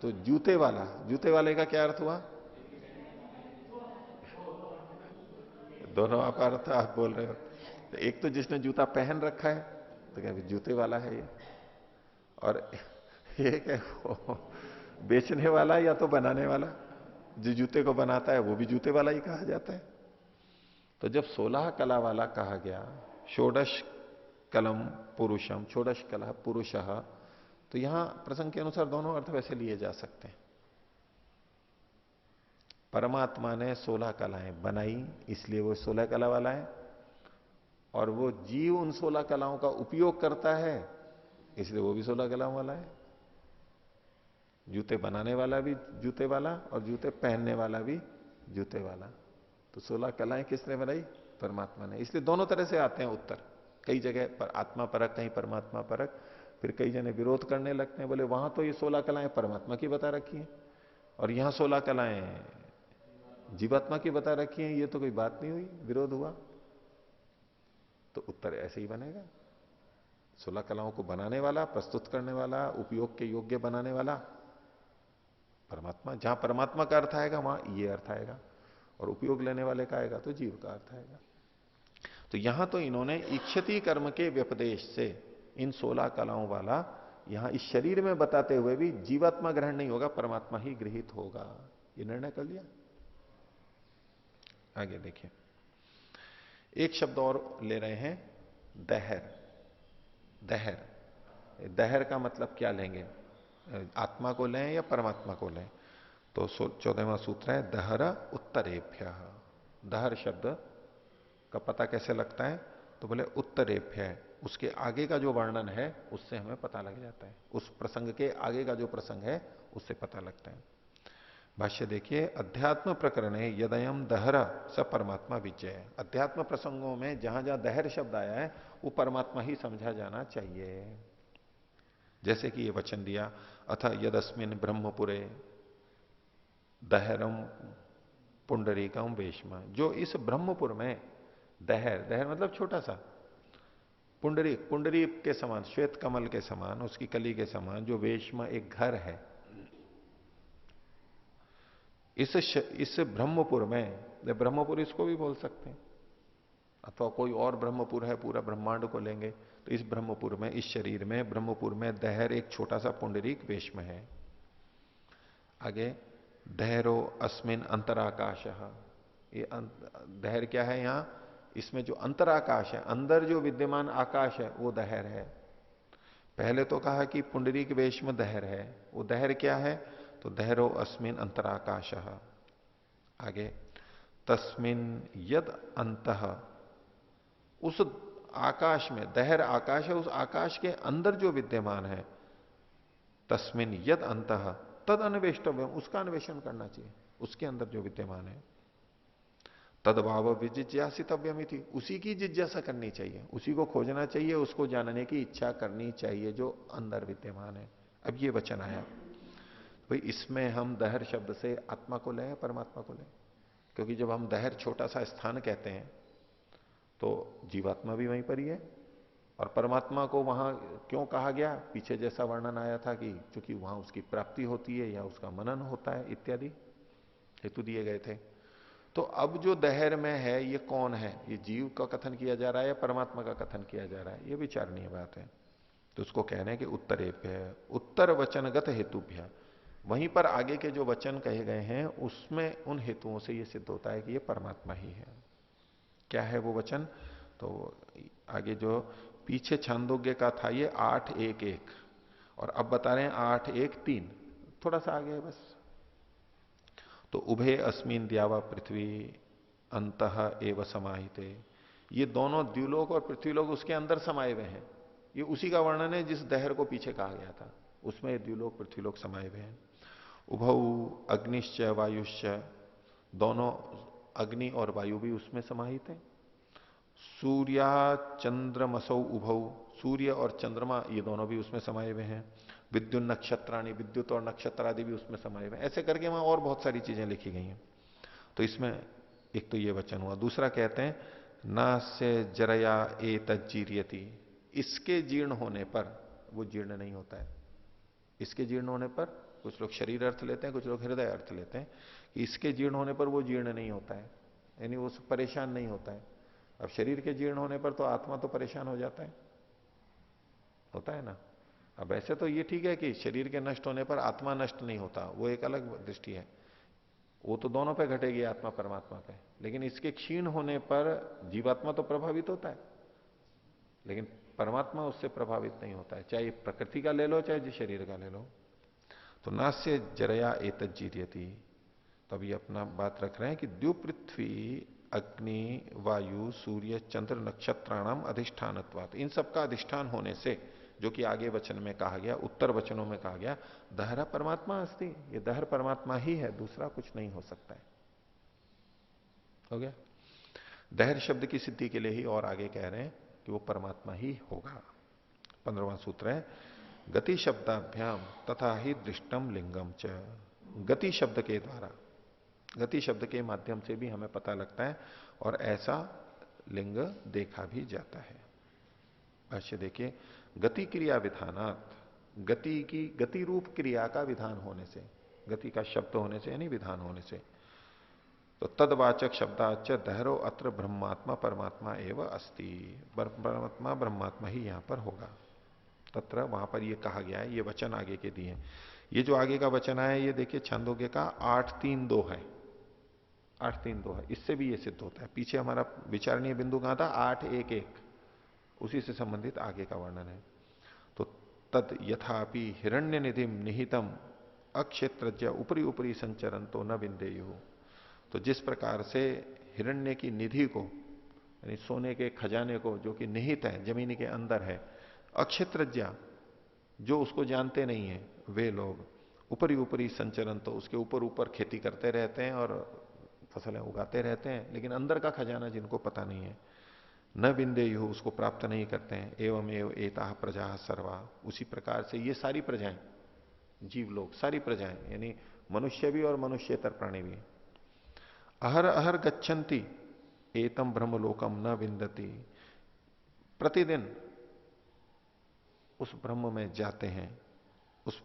तो जूते वाला, जूते वाले का क्या अर्थ हुआ? दोनों अर्थ आप बोल रहे हो। तो एक तो जिसने जूता पहन रखा है तो क्या जूते वाला है ये, और एक है वो बेचने वाला या तो बनाने वाला। जो जूते को बनाता है वो भी जूते वाला ही कहा जाता है। तो जब 16 कला वाला कहा गया, षोडश कलम पुरुषम, षोडश कला पुरुषः, तो यहां प्रसंग के अनुसार दोनों अर्थ वैसे लिए जा सकते हैं। परमात्मा ने 16 कलाएं बनाई इसलिए वो 16 कला वाला है, और वो जीव उन 16 कलाओं का उपयोग करता है इसलिए वो भी 16 कलाओं वाला है। जूते बनाने वाला भी जूते वाला और जूते पहनने वाला भी जूते वाला। तो 16 कलाएं किसने बनाई? परमात्मा ने। इसलिए दोनों तरह से आते हैं उत्तर। कई जगह पर आत्मा परक, कहीं परमात्मा परक। फिर कई जने विरोध करने लगते हैं, बोले वहां तो ये 16 कलाएं परमात्मा की बता रखी हैं और यहां 16 कलाएं जीवात्मा की बता रखी हैं, ये तो कोई बात नहीं हुई, विरोध हुआ। तो उत्तर ऐसे ही बनेगा। 16 कलाओं को बनाने वाला, प्रस्तुत करने वाला, उपयोग के योग्य बनाने वाला परमात्मा। जहां परमात्मा का अर्थ आएगा वहां ये अर्थ आएगा, और उपयोग लेने वाले का आएगा तो जीव का अर्थ आएगा। तो यहां तो इन्होंने इच्छति कर्म के व्यपदेश से इन 16 कलाओं वाला यहां इस शरीर में बताते हुए भी जीवात्मा ग्रहण नहीं होगा, परमात्मा ही गृहित होगा, ये निर्णय कर लिया। आगे देखिए, एक शब्द और ले रहे हैं, दहर। दहर, दहर का मतलब क्या लेंगे? आत्मा को लें या परमात्मा को लें? तो 14वां सूत्र है दहर उत्तरेभ्य। दहर शब्द का पता कैसे लगता है? तो बोले उत्तरेभ्य, उसके आगे का जो वर्णन है उससे हमें पता लग जाता है। उस प्रसंग के आगे का जो प्रसंग है उससे पता लगता है। भाष्य देखिए, अध्यात्म प्रकरण है यदयम दहर स परमात्मा विजय। अध्यात्म प्रसंगों में जहां जहां दहर शब्द आया है वो परमात्मा ही समझा जाना चाहिए। जैसे कि ये वचन दिया, अथ यदस्मिन ब्रह्मपुरे दहरम पुंडरीकम वेशम। जो इस ब्रह्मपुर में दहर, दहर मतलब छोटा सा, पुंडरीक, पुंडरीक के समान, श्वेत कमल के समान, उसकी कली के समान जो वेशम एक घर है, इस ब्रह्मपुर में, ब्रह्मपुर इसको भी बोल सकते हैं, अथवा कोई और ब्रह्मपुर है, पूरा ब्रह्मांड को लेंगे तो इस ब्रह्मपुर में, इस शरीर में, ब्रह्मपुर में दहर एक छोटा सा पुंडरीक वेश में है। आगे, दहरो अस्मिन अंतराकाश। ये दहर क्या है? यहां इसमें जो अंतराकाश है, अंदर जो विद्यमान आकाश है वो दहर है। पहले तो कहा कि पुंडरीक वेश में दहर है, वो दहर क्या है? तो दहरो अस्मिन अंतराकाश। आगे, तस्मिन यद अंतः, उस आकाश में, दहर आकाश है, उस आकाश के अंदर जो विद्यमान है, तस्मिन यद अंतः तद अन्वेष्टव्य, उसका अन्वेषण करना चाहिए। उसके अंदर जो विद्यमान है, तदभाव विजिज्ञासितव्यम थी, उसी की जिज्ञासा करनी चाहिए, उसी को खोजना चाहिए, उसको जानने की इच्छा करनी चाहिए जो अंदर विद्यमान है। अब ये वचन आया भाई, इसमें हम दहर शब्द से आत्मा को लें, परमात्मा को लें? क्योंकि जब हम दहर छोटा सा स्थान कहते हैं तो जीवात्मा भी वहीं पर ही है, और परमात्मा को वहां क्यों कहा गया? पीछे जैसा वर्णन आया था कि चूंकि वहां उसकी प्राप्ति होती है या उसका मनन होता है इत्यादि हेतु दिए गए थे। तो अब जो दहर में है ये कौन है? ये जीव का कथन किया जा रहा है या परमात्मा का कथन किया जा रहा है? ये विचारणीय बात है। तो उसको कह रहे हैं कि उत्तरेभ्य, उत्तर वचनगत हेतुभ्य, वहीं पर आगे के जो वचन कहे गए हैं उसमें उन हेतुओं से यह सिद्ध होता है कि ये परमात्मा ही है। क्या है वो वचन? तो आगे जो पीछे छांदोग्य का था ये 8:1:1, और अब बता रहे हैं 8:1:3, थोड़ा सा आगे है बस। तो उभे अस्मिन द्यावा पृथ्वी अंतः एव समाहिते, ये दोनों द्युलोक और पृथ्वीलोक उसके अंदर समाये हुए हैं। ये उसी का वर्णन है जिस दहर को पीछे कहा गया था, उसमें द्युलोक पृथ्वीलोक समाये हुए हैं। उभऊ अग्निश्च वायुश्च, दोनों अग्नि और वायु भी उसमें समाहित है। सूर्या चंद्रमसौ उभऊ, सूर्य और चंद्रमा ये दोनों भी उसमें समाये हुए हैं। विद्युत नक्षत्राणी, विद्युत और नक्षत्र आदि भी उसमें समाये हुए हैं। ऐसे करके वहां और बहुत सारी चीजें लिखी गई हैं। तो इसमें एक तो ये वचन हुआ। दूसरा कहते हैं न से जरया ए तज्जीरियति, इसके जीर्ण होने पर वो जीर्ण नहीं होता है। इसके जीर्ण होने पर, कुछ लोग शरीर अर्थ लेते हैं, कुछ लोग हृदय अर्थ लेते हैं, कि इसके जीर्ण होने पर वो जीर्ण नहीं होता है। यानी वो परेशान नहीं होता है। अब शरीर के जीर्ण होने पर तो आत्मा तो परेशान हो जाता है, होता है ना। अब ऐसे तो ये ठीक है कि शरीर के नष्ट होने पर आत्मा नष्ट नहीं होता, वो एक अलग दृष्टि है, वो तो दोनों पे घटेगी, आत्मा परमात्मा पे। लेकिन इसके क्षीण होने पर जीवात्मा तो प्रभावित होता है, लेकिन परमात्मा उससे प्रभावित नहीं होता है, चाहे प्रकृति का ले लो चाहे जिस शरीर का ले लो। तो नास्य जरया एतज् जीर्यति, तो अभी अपना बात रख रहे हैं कि द्यु पृथ्वी अग्नि वायु सूर्य चंद्र नक्षत्राणाम अधिष्ठानत्वात्, इन सबका अधिष्ठान होने से, जो कि आगे वचन में कहा गया, उत्तर वचनों में कहा गया, दहरा परमात्मा अस्ति, ये दहर परमात्मा ही है, दूसरा कुछ नहीं हो सकता है। हो गया। दहर शब्द की सिद्धि के लिए ही और आगे कह रहे हैं कि वो परमात्मा ही होगा। 15वां सूत्र है, गति शब्दाभ्याम तथा ही दृष्टम लिंगम च, गति शब्द के द्वारा, गति शब्द के माध्यम से भी हमें पता लगता है और ऐसा लिंग देखा भी जाता है। भाष्य देखिए, गति क्रिया विधानात्, गति की, गति रूप क्रिया का विधान होने से, गति का शब्द होने से यानी विधान होने से, तो तदवाचक शब्दाच दहरो अत्र ब्रह्मात्मा परमात्मा एवं अस्ति, परमात्मा ब्रह्मात्मा ही यहां पर होगा। तत्र, वहां पर ये कहा गया है, ये वचन आगे के दिए। ये जो आगे का वचन है ये देखिए छांदोग्य का 8:3:2 है, 8:3:2 है, इससे भी ये सिद्ध होता है। पीछे हमारा विचारणीय बिंदु कहां था, 8:1:1, उसी से संबंधित आगे का वर्णन है। तो तद यथापि हिरण्य निधि निहितम अक्षेत्रज्य ऊपरी ऊपरी संचरण तो न विंदेयु, तो जिस प्रकार से हिरण्य की निधि को, यानी सोने के खजाने को, जो कि निहित है, जमीन के अंदर है, अक्षेत्रज्ञा जो उसको जानते नहीं है, वे लोग ऊपरी ऊपरी संचरण, तो उसके ऊपर ऊपर खेती करते रहते हैं और फसलें उगाते रहते हैं, लेकिन अंदर का खजाना जिनको पता नहीं है, न विंदेयु, उसको प्राप्त नहीं करते हैं। एवं एवं एताह प्रजा सर्वा, उसी प्रकार से ये सारी प्रजाएं, जीव लोग, सारी प्रजाएं, यानी मनुष्य भी और मनुष्येतर प्राणी भी, अहर अहर गच्छन्ति एतम ब्रह्मलोकम न विंदति, प्रतिदिन उस ब्रह्म में जाते हैं, उस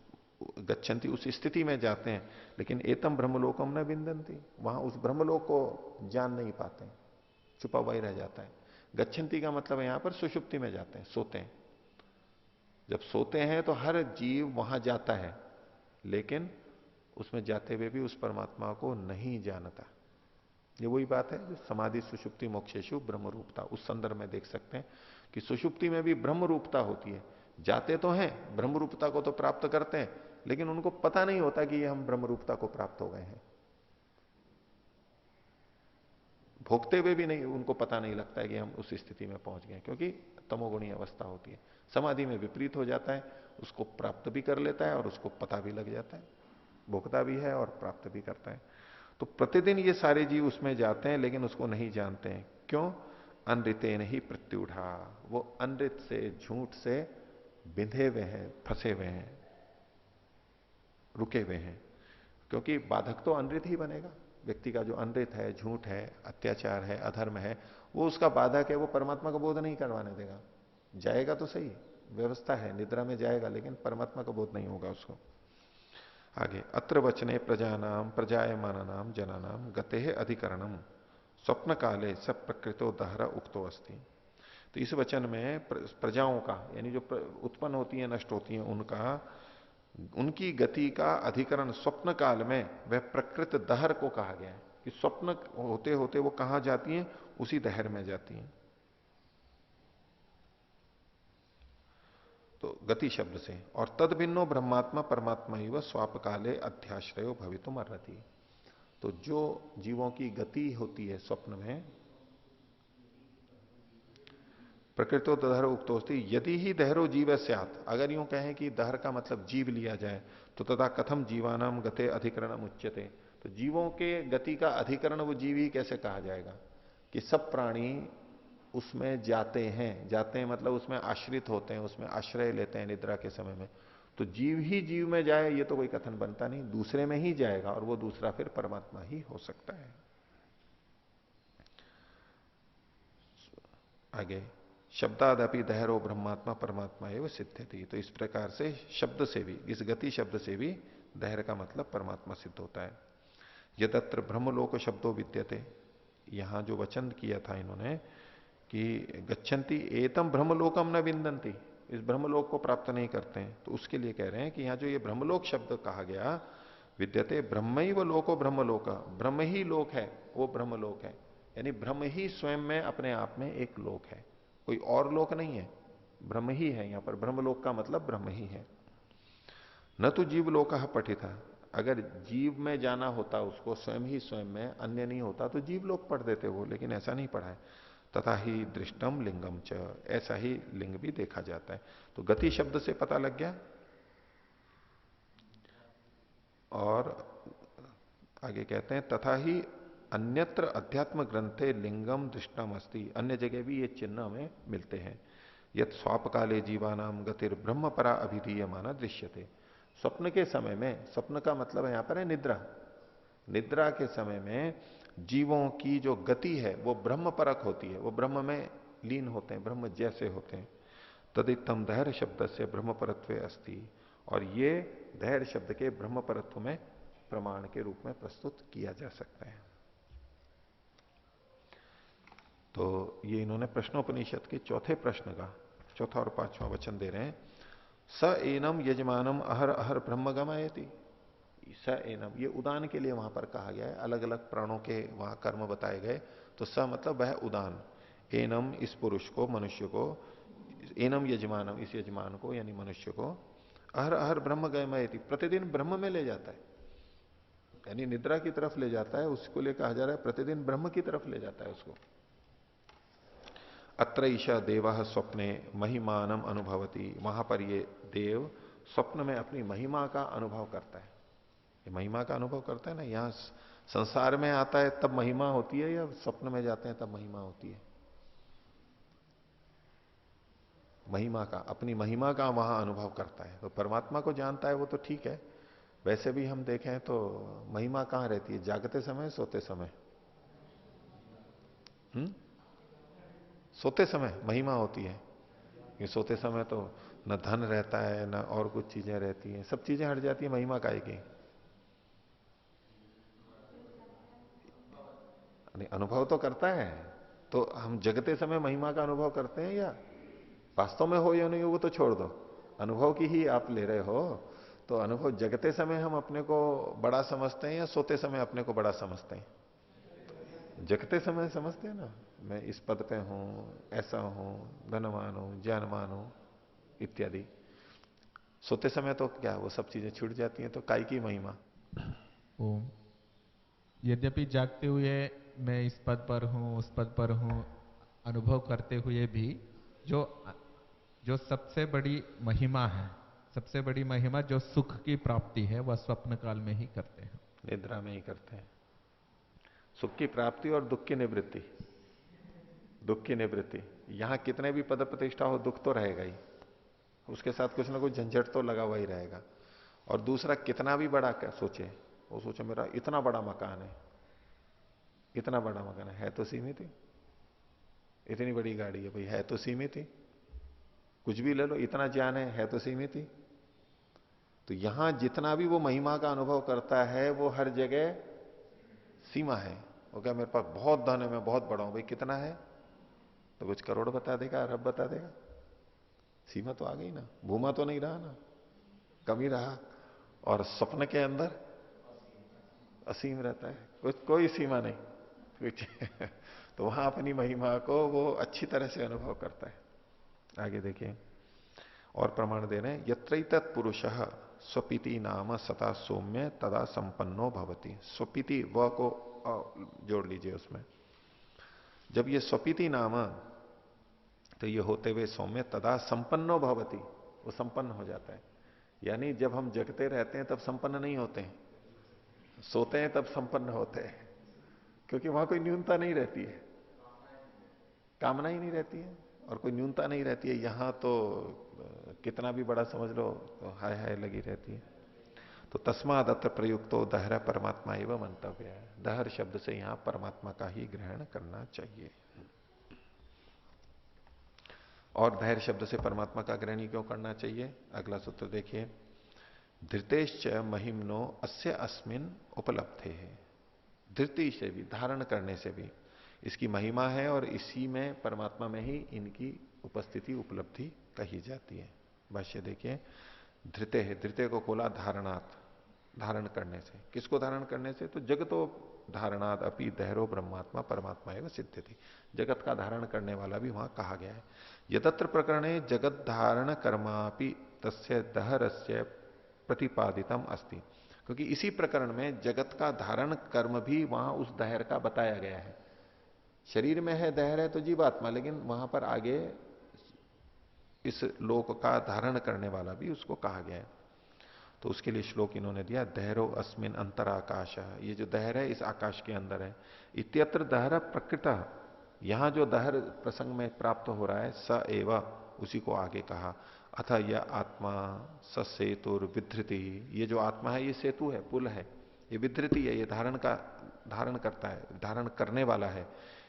गच्छन्ति उस स्थिति में जाते हैं, लेकिन एतम ब्रह्मलोकम न विंदन्ति, वहां उस ब्रह्मलोक को जान नहीं पाते, छुपा हुआ ही रह जाता है। गच्छन्ति का मतलब है यहां पर सुषुप्ति में जाते हैं, सोते हैं। जब सोते हैं तो हर जीव वहां जाता है, लेकिन उसमें जाते हुए भी उस परमात्मा को नहीं जानता। ये वही बात है जो समाधि सुषुप्ति मोक्षेशु ब्रह्म रूपता, उस संदर्भ में देख सकते हैं कि सुषुप्ति में भी ब्रह्म रूपता होती है। जाते तो हैं, ब्रह्म रूपता को तो प्राप्त करते हैं, लेकिन उनको पता नहीं होता कि ये हम ब्रह्म रूपता को प्राप्त हो गए हैं। भोगते हुए भी नहीं, उनको पता नहीं लगता है कि हम उस स्थिति में पहुंच गए, क्योंकि तमोगुणी अवस्था होती है। समाधि में विपरीत हो जाता है, उसको प्राप्त भी कर लेता है और उसको पता भी लग जाता है, भोगता भी है और प्राप्त भी करता है। तो प्रतिदिन ये सारे जीव उसमें जाते हैं, लेकिन उसको नहीं जानते हैं। क्यों? अनृतेन ही प्रत्युढ़ा, वो अनृत से, झूठ से बिंधे हुए हैं, फंसे हुए हैं, रुके हुए हैं। क्योंकि बाधक तो अनृत ही बनेगा। व्यक्ति का जो अनृत है, झूठ है, अत्याचार है, अधर्म है, वो उसका बाधक है, वो परमात्मा का बोध नहीं करवाने देगा। जाएगा तो सही, व्यवस्था है, निद्रा में जाएगा, लेकिन परमात्मा का बोध नहीं होगा उसको। आगे, अत्र वचने प्रजानाम प्रजायमानानाम जनानाम गते अधिकरणम स्वप्न काले सब प्रकृतो दहरा उक्तो अस्ति। तो इस वचन में प्रजाओं का, यानी जो उत्पन्न होती है, नष्ट होती है, उनका, उनकी गति का अधिकरण स्वप्न काल में वह प्रकृत दहर को कहा गया है कि स्वप्न होते होते वो कहां जाती हैं, उसी दहर में जाती हैं। तो गति शब्द से, और तद भिन्नो ब्रह्मात्मा परमात्मा ही वह स्वाप काले अध्याश्रयो भवितुम अर्हति। तो जो जीवों की गति होती है स्वप्न में, प्रकृतो दहरो उक्तोस्ति, यदि ही दहरो जीव स्यात्, अगर यूं कहें कि दहर का मतलब जीव लिया जाए, तो तथा कथम जीवानाम गते अधिकरणम उच्यते, तो जीवों के गति का अधिकरण वो जीव ही कैसे कहा जाएगा कि सब प्राणी उसमें जाते हैं। जाते हैं मतलब उसमें आश्रित होते हैं, उसमें आश्रय लेते हैं निद्रा के समय में। तो जीव ही जीव में जाए, ये तो कोई कथन बनता नहीं, दूसरे में ही जाएगा, और वो दूसरा फिर परमात्मा ही हो सकता है। आगे, शब्दादपि दहरो ब्रह्मात्मा परमात्मा एवं सिद्ध्यति। तो इस प्रकार से शब्द से भी, इस गति शब्द से भी दहर का मतलब परमात्मा सिद्ध होता है। यदत्र ब्रह्मलोक शब्दों विद्यते, यहां जो वचन किया था इन्होंने कि गच्छन्ति एतम ब्रह्मलोकम न विंदन्ति, इस ब्रह्मलोक को प्राप्त नहीं करते हैं, तो उसके लिए कह रहे हैं कि यहां जो ये ब्रह्मलोक शब्द कहा गया, विद्यते ब्रह्मैव लोको ब्रह्मलोक, ब्रह्म ही लोक है, वो ब्रह्मलोक है, यानी ब्रह्म ही स्वयं में अपने आप में एक लोक है, कोई और लोक नहीं है, ब्रह्म ही है। यहां पर ब्रह्मलोक का मतलब ब्रह्म ही है। न तो जीव लोक पठित, अगर जीव में जाना होता उसको स्वयं ही स्वयं में, अन्य नहीं होता तो जीव लोक पढ़ देते वो, लेकिन ऐसा नहीं पढ़ा है। तथा ही दृष्टम लिंगम च, ऐसा ही लिंग भी देखा जाता है। तो गति शब्द से पता लग गया। और आगे कहते हैं तथा ही अन्यत्र अध्यात्म ग्रंथे लिंगम दृष्टम अस्ति, अन्य जगह भी ये चिन्ह हमें मिलते हैं। यत स्वाप काले जीवानाम गतिर ब्रह्म परा अभिधीय माना दृश्यते, स्वप्न के समय में, स्वप्न का मतलब यहां पर है निद्रा, निद्रा के समय में जीवों की जो गति है वो ब्रह्म परक होती है, वो ब्रह्म में लीन होते हैं, ब्रह्म जैसे होते हैं। तदितम धैर्य शब्द से ब्रह्म परत्व अस्ति, और ये धैर्य शब्द के ब्रह्म परत्व में प्रमाण के रूप में प्रस्तुत किया जा सकता है। तो ये इन्होंने प्रश्नोपनिषद के चौथे प्रश्न का चौथा और पांचवा वचन दे रहे हैं। स एनम यजमानम अहर अहर ब्रह्म गमयति, स एनम, ये उदान के लिए वहां पर कहा गया है, अलग अलग प्राणों के वहां कर्म बताए गए। तो स मतलब वह उदान, एनम इस पुरुष को, मनुष्य को, एनम यजमानम इस यजमान को यानी मनुष्य को, अहर अहर ब्रह्म गमयति प्रतिदिन ब्रह्म में ले जाता है, यानी निद्रा की तरफ ले जाता है, उसको लिए कहा जा रहा है प्रतिदिन ब्रह्म की तरफ ले जाता है उसको। अत्र ईशा देव स्वप्ने महिमानम अनुभवती, वहां पर ये देव स्वप्न में अपनी महिमा का अनुभव करता है, ये महिमा का अनुभव करता है ना। यहां संसार में आता है तब महिमा होती है, या स्वप्न में जाते हैं तब महिमा होती है? महिमा का, अपनी महिमा का वहां अनुभव करता है। तो परमात्मा को जानता है वो तो ठीक है, वैसे भी हम देखें तो महिमा कहां रहती है, जागते समय, सोते समय? सोते समय महिमा होती है, ये सोते समय तो न धन रहता है न और कुछ चीजें रहती हैं, सब चीजें हट जाती है, महिमा काय की? अनुभव तो करता है, तो हम जगते समय महिमा का अनुभव करते हैं, या वास्तव में हो या नहीं हो वो तो छोड़ दो, अनुभव की ही आप ले रहे हो। तो अनुभव जगते समय हम अपने को बड़ा समझते हैं या सोते समय अपने को बड़ा समझते हैं? जगते समय समझते हैं ना, मैं इस पद पे हूं, ऐसा हूं, धनवान हूं, ज्ञानवान हूं इत्यादि। सोते समय तो क्या वो सब चीजें छूट जाती हैं, तो काय की महिमा? ओम। यद्यपि जागते हुए मैं इस पद पर हूं, उस पद पर हूं, अनुभव करते हुए भी जो जो सबसे बड़ी महिमा है, सबसे बड़ी महिमा जो सुख की प्राप्ति है, वह स्वप्न काल में ही करते हैं, निद्रा में ही करते हैं। सुख की प्राप्ति और दुख की निवृत्ति, दुख की निवृत्ति। यहां कितने भी पद प्रतिष्ठा हो दुख तो रहेगा ही, उसके साथ कुछ ना कुछ झंझट तो लगा हुआ ही रहेगा। और दूसरा, कितना भी बड़ा क्या सोचे, वो सोचे मेरा इतना बड़ा मकान है, इतना बड़ा मकान है तो सीमित ही, इतनी बड़ी गाड़ी है भाई, है तो सीमित ही, कुछ भी ले लो, इतना ज्ञान है तो सीमित ही। तो यहां जितना भी वो महिमा का अनुभव करता है वो हर जगह सीमा है। वो क्या मेरे पास बहुत धन है, मैं बहुत बड़ा हूं, भाई कितना है? तो कुछ करोड़ बता देगा, अरब बता देगा, सीमा तो आ गई ना, भूमा तो नहीं रहा ना, कम ही रहा। और स्वप्न के अंदर असीम रहता है, कुछ कोई सीमा नहीं कुछ तो वहां अपनी महिमा को वो अच्छी तरह से अनुभव करता है। आगे देखिए और प्रमाण दे रहे हैं। यत्रैतत् पुरुषः स्वपिति नाम सता सौम्य तदा संपन्नो भवति, स्वपिति व को जोड़ लीजिए उसमें, जब ये स्वपिति नाम, तो ये होते हुए सौम्य तदा संपन्नो भवति, वो संपन्न हो जाता है। यानी जब हम जगते रहते हैं तब संपन्न नहीं होते हैं, सोते हैं तब संपन्न होते हैं, क्योंकि वहां कोई न्यूनता नहीं रहती है, कामना ही नहीं रहती है और कोई न्यूनता नहीं रहती है। यहां तो कितना भी बड़ा समझ लो तो हाय हाय लगी रहती है। तो तस्माद अत्र प्रयुक्तो दहर परमात्मा एवं मंतव्य है, दहर शब्द से यहां परमात्मा का ही ग्रहण करना चाहिए। और धैर्य शब्द से परमात्मा का ग्रहण ही क्यों करना चाहिए? अगला सूत्र देखिए, धृतेश्च महिमनो अस्य अस्मिन उपलब्धे है, धृति से भी, धारण करने से भी, इसकी महिमा है और इसी में परमात्मा में ही इनकी उपस्थिति उपलब्धि कही जाती है। भाष्य देखिए, धृते है, धृते को खोला धारणात्, धारण करने से। किसको धारण करने से? तो जगतो धारणाद अपि दहरो ब्रह्मात्मा परमात्मा एवं सिद्ध्यति, जगत का धारण करने वाला भी वहां कहा गया है। यतत्र प्रकरणे जगत धारण कर्मापि तस्य दहरस्य प्रतिपादितम अस्ति, क्योंकि इसी प्रकरण में जगत का धारण कर्म भी वहां उस दहर का बताया गया है। शरीर में है दहर है तो जीवात्मा, लेकिन वहां पर आगे इस लोक का धारण करने वाला भी उसको कहा गया है। तो उसके लिए श्लोक इन्होंने दिया, दहरो अस्मिन अंतराकाश, ये जो दहर है इस आकाश के अंदर है। इत्यत्र दहर प्रकृत, यहां जो दहर प्रसंग में प्राप्त हो रहा है स एव, उसी को आगे कहा। अथ यह आत्मा स सेतुर विधृति, ये जो आत्मा है ये सेतु है, पुल है, ये विधृति है, ये धारण करता है, धारण करने वाला है।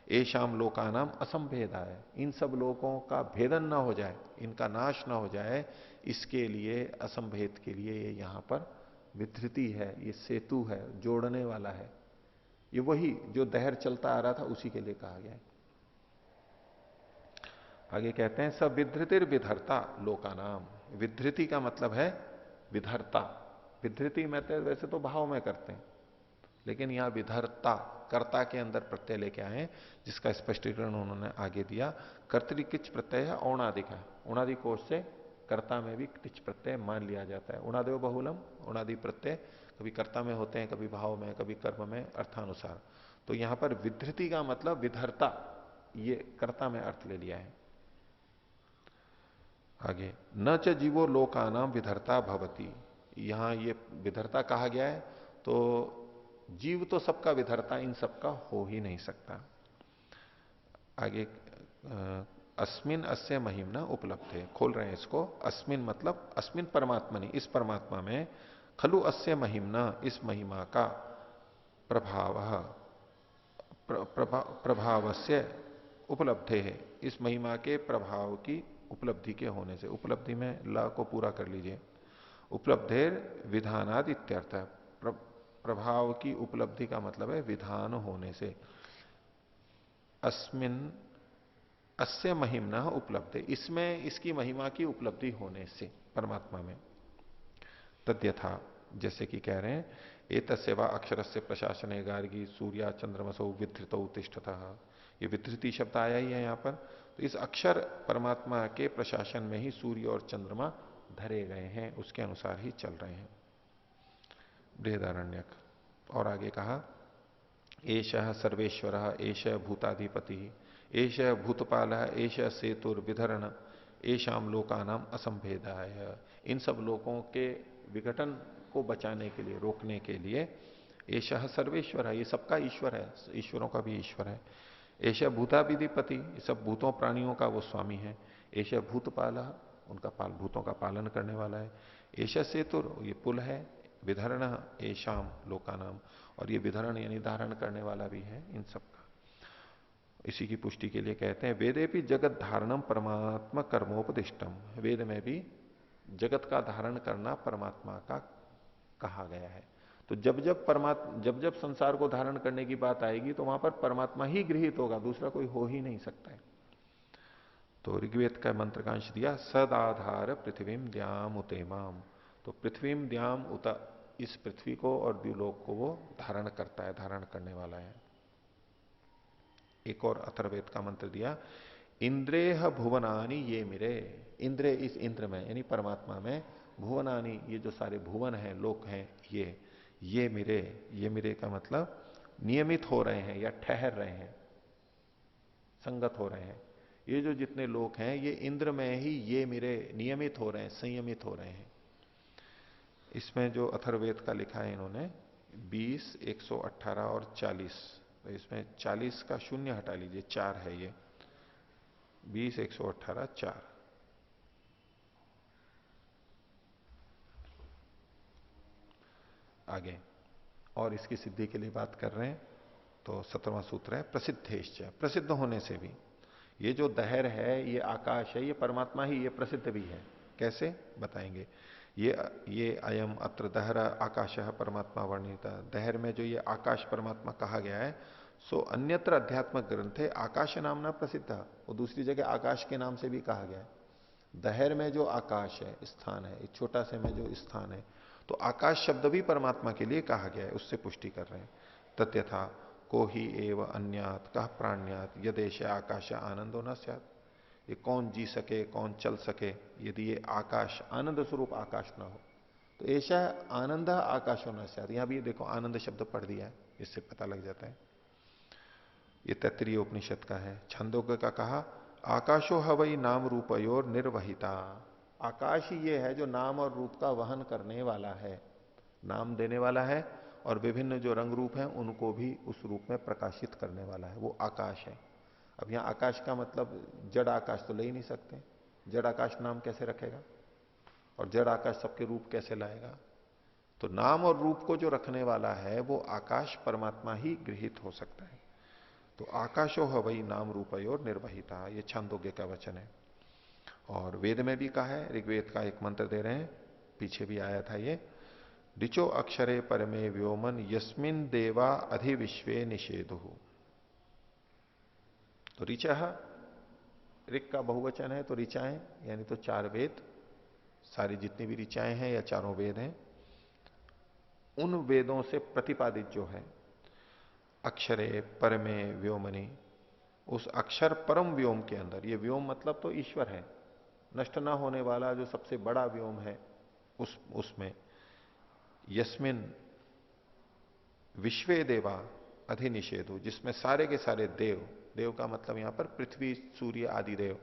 एशाम लोकानाम असंभेदा है, इन सब लोगों का भेदन ना हो जाए, इनका नाश ना हो जाए, इसके लिए, असंभेद के लिए ये यहां पर विधृति है, ये सेतु है, जोड़ने वाला है। ये वही जो दहर चलता आ रहा था उसी के लिए कहा गया है। आगे कहते हैं, सब विधृतिर विधर्ता लोकानाम, विधृति का मतलब है विधर्ता। विधृति में तो वैसे तो भाव में करते हैं, लेकिन यहां विधर्ता, कर्ता के अंदर प्रत्यय लेके आए, जिसका स्पष्टीकरण उन्होंने आगे दिया। कर्तृकिच प्रत्यय है, औणादिक है, औणादि कोश से कर्ता में भी किच प्रत्यय मान लिया जाता है। उणादेव बहुलम, उणादि प्रत्यय कभी कर्ता में होते हैं, कभी भाव में, कभी कर्म में, अर्थानुसार। तो यहां पर विधृति का मतलब विधर्ता, ये कर्ता में अर्थ ले लिया है। आगे, न च जीवो लोकानाम विधर्ता भवती, यहां ये विधर्ता कहा गया है, तो जीव तो सबका विधर्ता इन सबका हो ही नहीं सकता। आगे, अस्मिन अस्य महिमना उपलब्ध है, खोल रहे हैं इसको। अस्मिन मतलब अस्मिन परमात्मनि, इस परमात्मा में, खलु अस्य महिमना, इस महिमा का प्रभाव, प्रभावस्य उपलब्धे है, इस महिमा के प्रभाव की उपलब्धि के होने से, उपलब्धि में ल को पूरा कर लीजिए, उपलब्धेर विधानाद इत्यर्थ है। प्रभाव की उपलब्धि का मतलब है विधान होने से। अस्मिन अस्य महिमना उपलब्ध, इसमें इसकी महिमा की उपलब्धि होने से, परमात्मा में। तद्यथा, जैसे कि कह रहे हैं, एतस्यवा अक्षर से प्रशासन गार्गी सूर्या चंद्रमसो विधृतौ तिष्ठतः, ये विधृति शब्द आया ही है यहां पर। तो इस अक्षर परमात्मा के प्रशासन में ही सूर्य और चंद्रमा धरे गए हैं, उसके अनुसार ही चल रहे हैं। बृहदारण्यक। और आगे कहा, एष सर्वेश्वर, एष भूताधिपति, एष भूतपाल, एष सेतुर विधरण, एषाम लोकानाम असंभेदाय, इन सब लोगों के विघटन को बचाने के लिए, रोकने के लिए, एष सर्वेश्वर है, ये सबका ईश्वर है, ईश्वरों का भी ईश्वर है। एष भूताधिपति, सब भूतों प्राणियों का वो स्वामी है। एष भूतपाल, उनका भूतों का पालन करने वाला है। एष सेतुर, ये पुल है। विधरण एशाम लोकानाम, और ये विधरण यानी धारण करने वाला भी है इन सब का। इसी की पुष्टि के लिए कहते हैं, वेदे भी जगत धारणम परमात्मा कर्मोपदिष्टम, वेद में भी जगत का धारण करना परमात्मा का कहा गया है। तो जब जब संसार को धारण करने की बात आएगी तो वहां पर परमात्मा ही गृहीत होगा, दूसरा कोई हो ही नहीं सकता है। तो ऋग्वेद का मंत्र का अंश दिया, सदाधार पृथ्वीम द्याम उतेमाम, तो पृथ्वीम द्याम उत, इस पृथ्वी को और द्युलोक को वो धारण करता है, धारण करने वाला है। एक और अथर्ववेद का मंत्र दिया, इंद्रेह भुवनानी ये मिरे, इंद्र इस इंद्र में यानी परमात्मा में, भुवनानी ये जो सारे भुवन हैं, लोक हैं, ये मिरे, ये मिरे का मतलब नियमित हो रहे हैं या ठहर रहे हैं, संगत हो रहे हैं। ये जो जितने लोक हैं ये इंद्र में ही ये मिरे नियमित हो रहे हैं, संयमित हो रहे हैं। इसमें जो अथर्ववेद का लिखा है इन्होंने 20, 118 और 40, तो इसमें 40 का शून्य हटा लीजिए, 4 है ये, 20, 118, 4। आगे और इसकी सिद्धि के लिए बात कर रहे हैं, तो 17वां सूत्र है, प्रसिद्धेश्च, प्रसिद्ध होने से भी। ये जो दहर है, ये आकाश है, ये परमात्मा ही, ये प्रसिद्ध भी है। कैसे बताएंगे, ये अयम अत्र दहर आकाश परमात्मा वर्णित, दहर में जो ये आकाश परमात्मा कहा गया है, सो अन्यत्र अध्यात्म ग्रंथे आकाश नामना प्रसिद्ध, वो दूसरी जगह आकाश के नाम से भी कहा गया है। दहर में जो आकाश है, स्थान है, इस छोटा से में जो स्थान है, तो आकाश शब्द भी परमात्मा के लिए कहा गया है, उससे पुष्टि कर रहे हैं। तथ्यथा को ही एव अन्यात कह प्राण्यात यदेश आकाश आनंदो न स्यात्, ये कौन जी सके, कौन चल सके यदि ये आकाश आनंद स्वरूप आकाश ना हो। तो ऐसा आनंद आकाश होना स्यात्, यहां भी देखो आनंद शब्द पढ़ दिया है, इससे पता लग जाता है। ये तैत्तरीय उपनिषद का है। छंदोग्य का कहा आकाशो हवई नाम रूपयोर निर्वहिता, आकाश ही ये है जो नाम और रूप का वहन करने वाला है, नाम देने वाला है, और विभिन्न जो रंग रूप हैं उनको भी उस रूप में प्रकाशित करने वाला है, वो आकाश है। अब यहां आकाश का मतलब जड़ आकाश तो ले ही नहीं सकते, जड़ आकाश नाम कैसे रखेगा, और जड़ आकाश सबके रूप कैसे लाएगा। तो नाम और रूप को जो रखने वाला है वो आकाश परमात्मा ही गृहित हो सकता है। तो आकाशो हवई नाम रूपयोर निर्वहिता, ये छांदोग्य का वचन है। और वेद में भी कहा है, ऋग्वेद का एक मंत्र दे रहे हैं, पीछे भी आया था ये, ऋचो अक्षरे परमे व्योमन यस्मिन देवा अधिविश्वे निषेधु। तो ऋच ऋक का बहुवचन है, तो ऋचाएं यानी तो चार वेद, सारी जितनी भी ऋचाएं हैं या चारों वेद हैं, उन वेदों से प्रतिपादित जो है अक्षरे परमे व्योमनि, उस अक्षर परम व्योम के अंदर, ये व्योम मतलब तो ईश्वर है, नष्ट ना होने वाला जो सबसे बड़ा व्योम है, उसमें यस्मिन विश्वे देवा अधिनिषेधु, जिसमें सारे के सारे देव, देव का मतलब यहां पर पृथ्वी सूर्य आदि देव,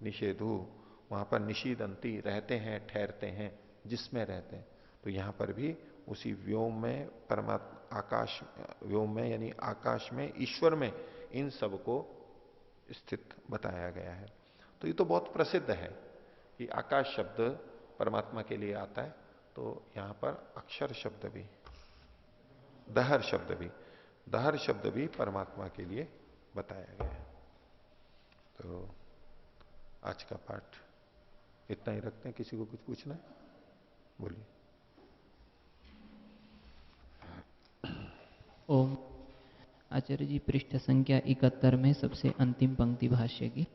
निषेधु वहां पर निषीदंती रहते हैं, ठहरते हैं, जिसमें रहते हैं। तो यहां पर भी उसी व्योम में परमात्मा आकाश व्योम में यानी आकाश में ईश्वर में इन सब को स्थित बताया गया है। तो ये तो बहुत प्रसिद्ध है कि आकाश शब्द परमात्मा के लिए आता है। तो यहां पर अक्षर शब्द भी, दहर शब्द भी, दहर शब्द भी परमात्मा के लिए बताया गया है। तो आज का पाठ इतना ही रखते हैं। किसी को कुछ पूछना है, बोलिए। ओम। आचार्य जी, पृष्ठ संख्या 71 में सबसे अंतिम पंक्ति भाष्य की,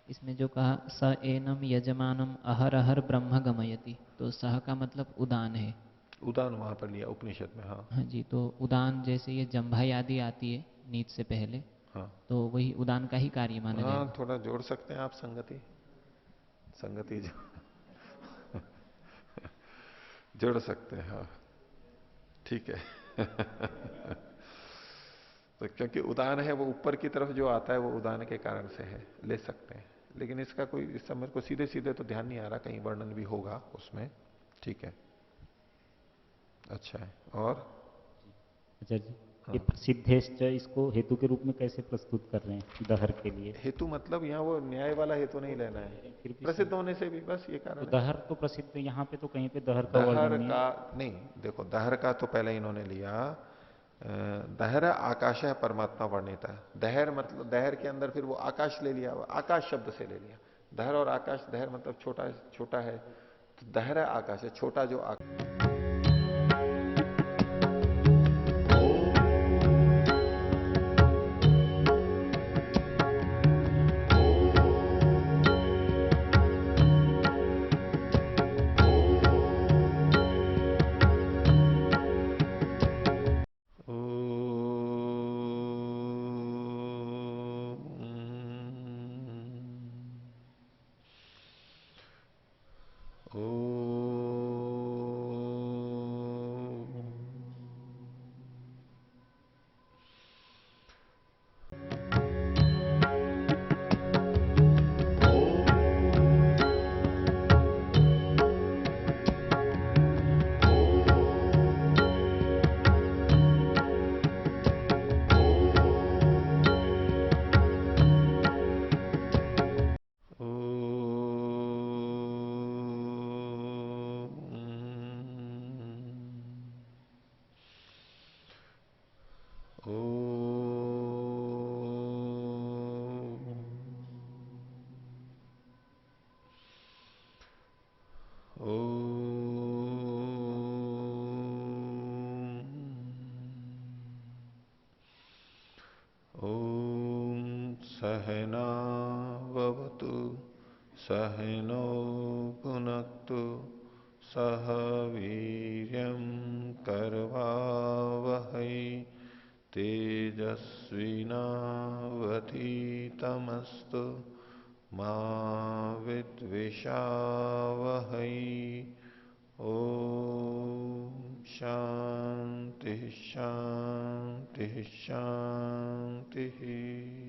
इसमें जो कहा स एनम यजमानम अहर अहर ब्रह्म गमयति, तो सह का मतलब उदान है। उदान वहां पर लिया उपनिषद में। हाँ हाँ जी, तो उदान जैसे ये जम्भाई आदि आती है नीत से पहले, हाँ तो वही उदान का ही कार्य माना हाँ, जाएगा। थोड़ा जोड़ सकते हैं आप, संगति संगति जोड़ सकते हैं। हाँ ठीक है। तो क्योंकि उदान है वो ऊपर की तरफ जो आता है वो उदान के कारण से है, ले सकते हैं। लेकिन इसका कोई, इस समय को सीधे सीधे तो ध्यान नहीं आ रहा, कहीं वर्णन भी होगा उसमें। ठीक है, अच्छा है। और आचार्य जी, ये हाँ, प्रसिद्धेश्च इसको हेतु के रूप में कैसे प्रस्तुत कर रहे हैं दहर के लिए? हेतु मतलब यहाँ वो न्याय वाला हेतु नहीं लेना है, फिर भी प्रसिद्ध होने से भी बस ये तो कारण है। दहर तो प्रसिद्ध है, यहाँ पे तो कहीं पे दहर का वर्णन दहर नहीं का है। नहीं, देखो दहर का तो पहले इन्होंने लिया, दहर आकाश है परमात्मा वर्णित है। दहर मतलब दहर के अंदर फिर वो आकाश ले लिया, आकाश शब्द से ले लिया। दहर और आकाश, दहर मतलब छोटा, छोटा है, तो दहर आकाश है, छोटा जो आकाश। सहनावतु सहनौ भुनक्तु सह वीर्यं करवावहै तेजस्विनावधीतमस्तु मा विद्विषावहै। ओम शांति शांति शांति।